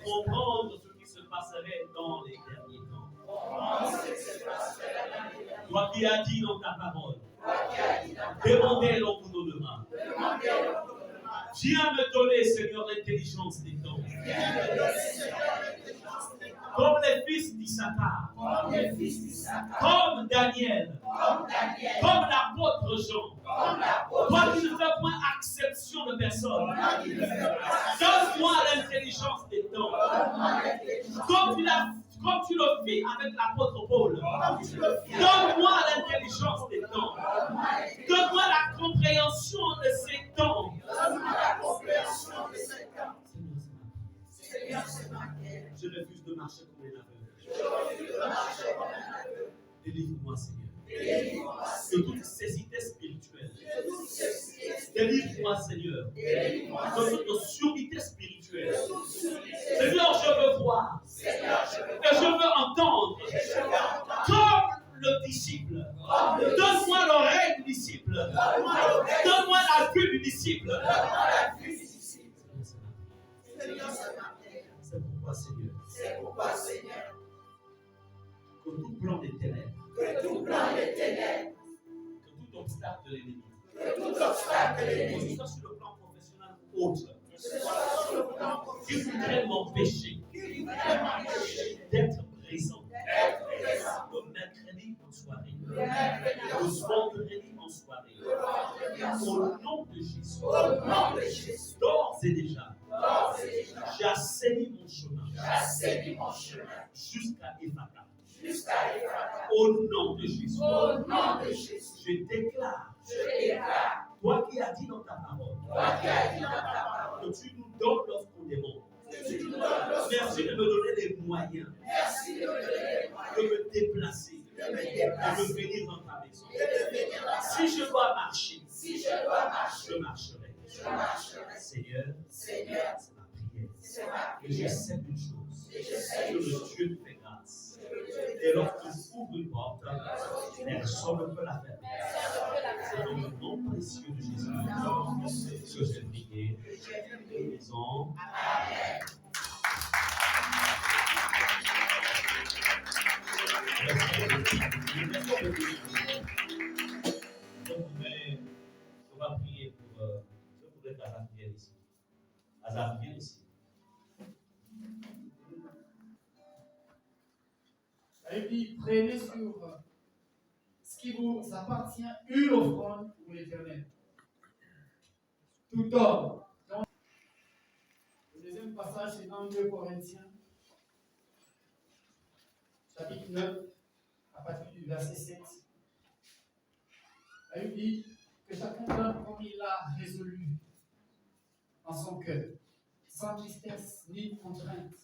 Comprendre ce qui se passerait dans les derniers temps. Toi qui as dit dans ta parole, demandez l'on vous donnera. Viens me donner, Seigneur, l'intelligence des temps. Comme les fils d'Issachar, comme Daniel, comme l'apôtre Jean. Toi qui ne fais point exception de personne, donne-moi l'intelligence des temps. Comme tu le fis avec l'apôtre Paul, donne-moi l'intelligence des temps. Donne-moi la compréhension de ces temps. Je refuse de marcher comme un aveugle. Délivre-moi, Seigneur. De toute cécité spirituelle. Délivre-moi, Seigneur. De toute surdité spirituelle. Seigneur, je veux voir. Et je veux entendre. Comme le disciple. Donne-moi l'oreille du disciple. Donne-moi la vue du disciple. C'est pourquoi, Seigneur, que tout plan des ténèbres, que tout obstacle de l'ennemi, que ce soit sur le plan professionnel ou autre, qui voudrait m'empêcher d'être présent le mercredi en soirée, le vendredi en soirée, au nom de Jésus, d'ores et déjà, j'ai assaini mon chemin jusqu'à Ephata. Au nom de Jésus, je déclare, toi qui as dit dans ta parole, que tu nous donnes lorsqu'on demande. Merci de me donner les moyens de me déplacer, de venir dans ta maison. Si je dois marcher, je marcherai. Seigneur, c'est ma prière. Et je sais une chose, que le Dieu me fait grâce. Et lorsqu'il ouvre une porte, personne ne peut la fermer. C'est dans le nom précieux de Jésus que j'ai prié. Nous disons Amen. On va prier pour je voudrais qu'Azaf vienne ici. Azaf, viens ici. Et puis prenez sur ce qui vous appartient une offrande pour l'Éternel. Tout homme. Donc, le deuxième passage, c'est dans 2 Corinthiens, chapitre 9, à partir du verset 7. La Bible dit que chacun donne comme il l'a résolu en son cœur, sans tristesse ni contrainte,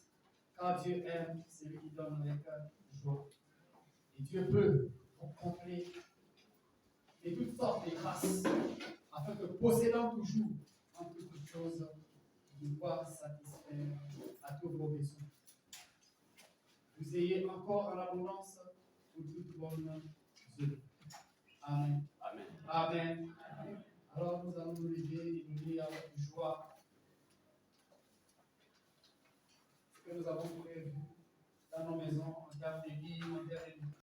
car Dieu aime celui qui donne avec joie. Et Dieu peut vous combler de toutes sortes de grâces, afin que possédant toujours en toutes choses, de pouvoir satisfaire à tous vos besoins. Vous ayez encore en abondance pour toute bonne œuvre. Amen. Alors nous allons nous lever et nous lire avec joie ce que nous avons prévu dans nos maisons en termes de livres, en termes de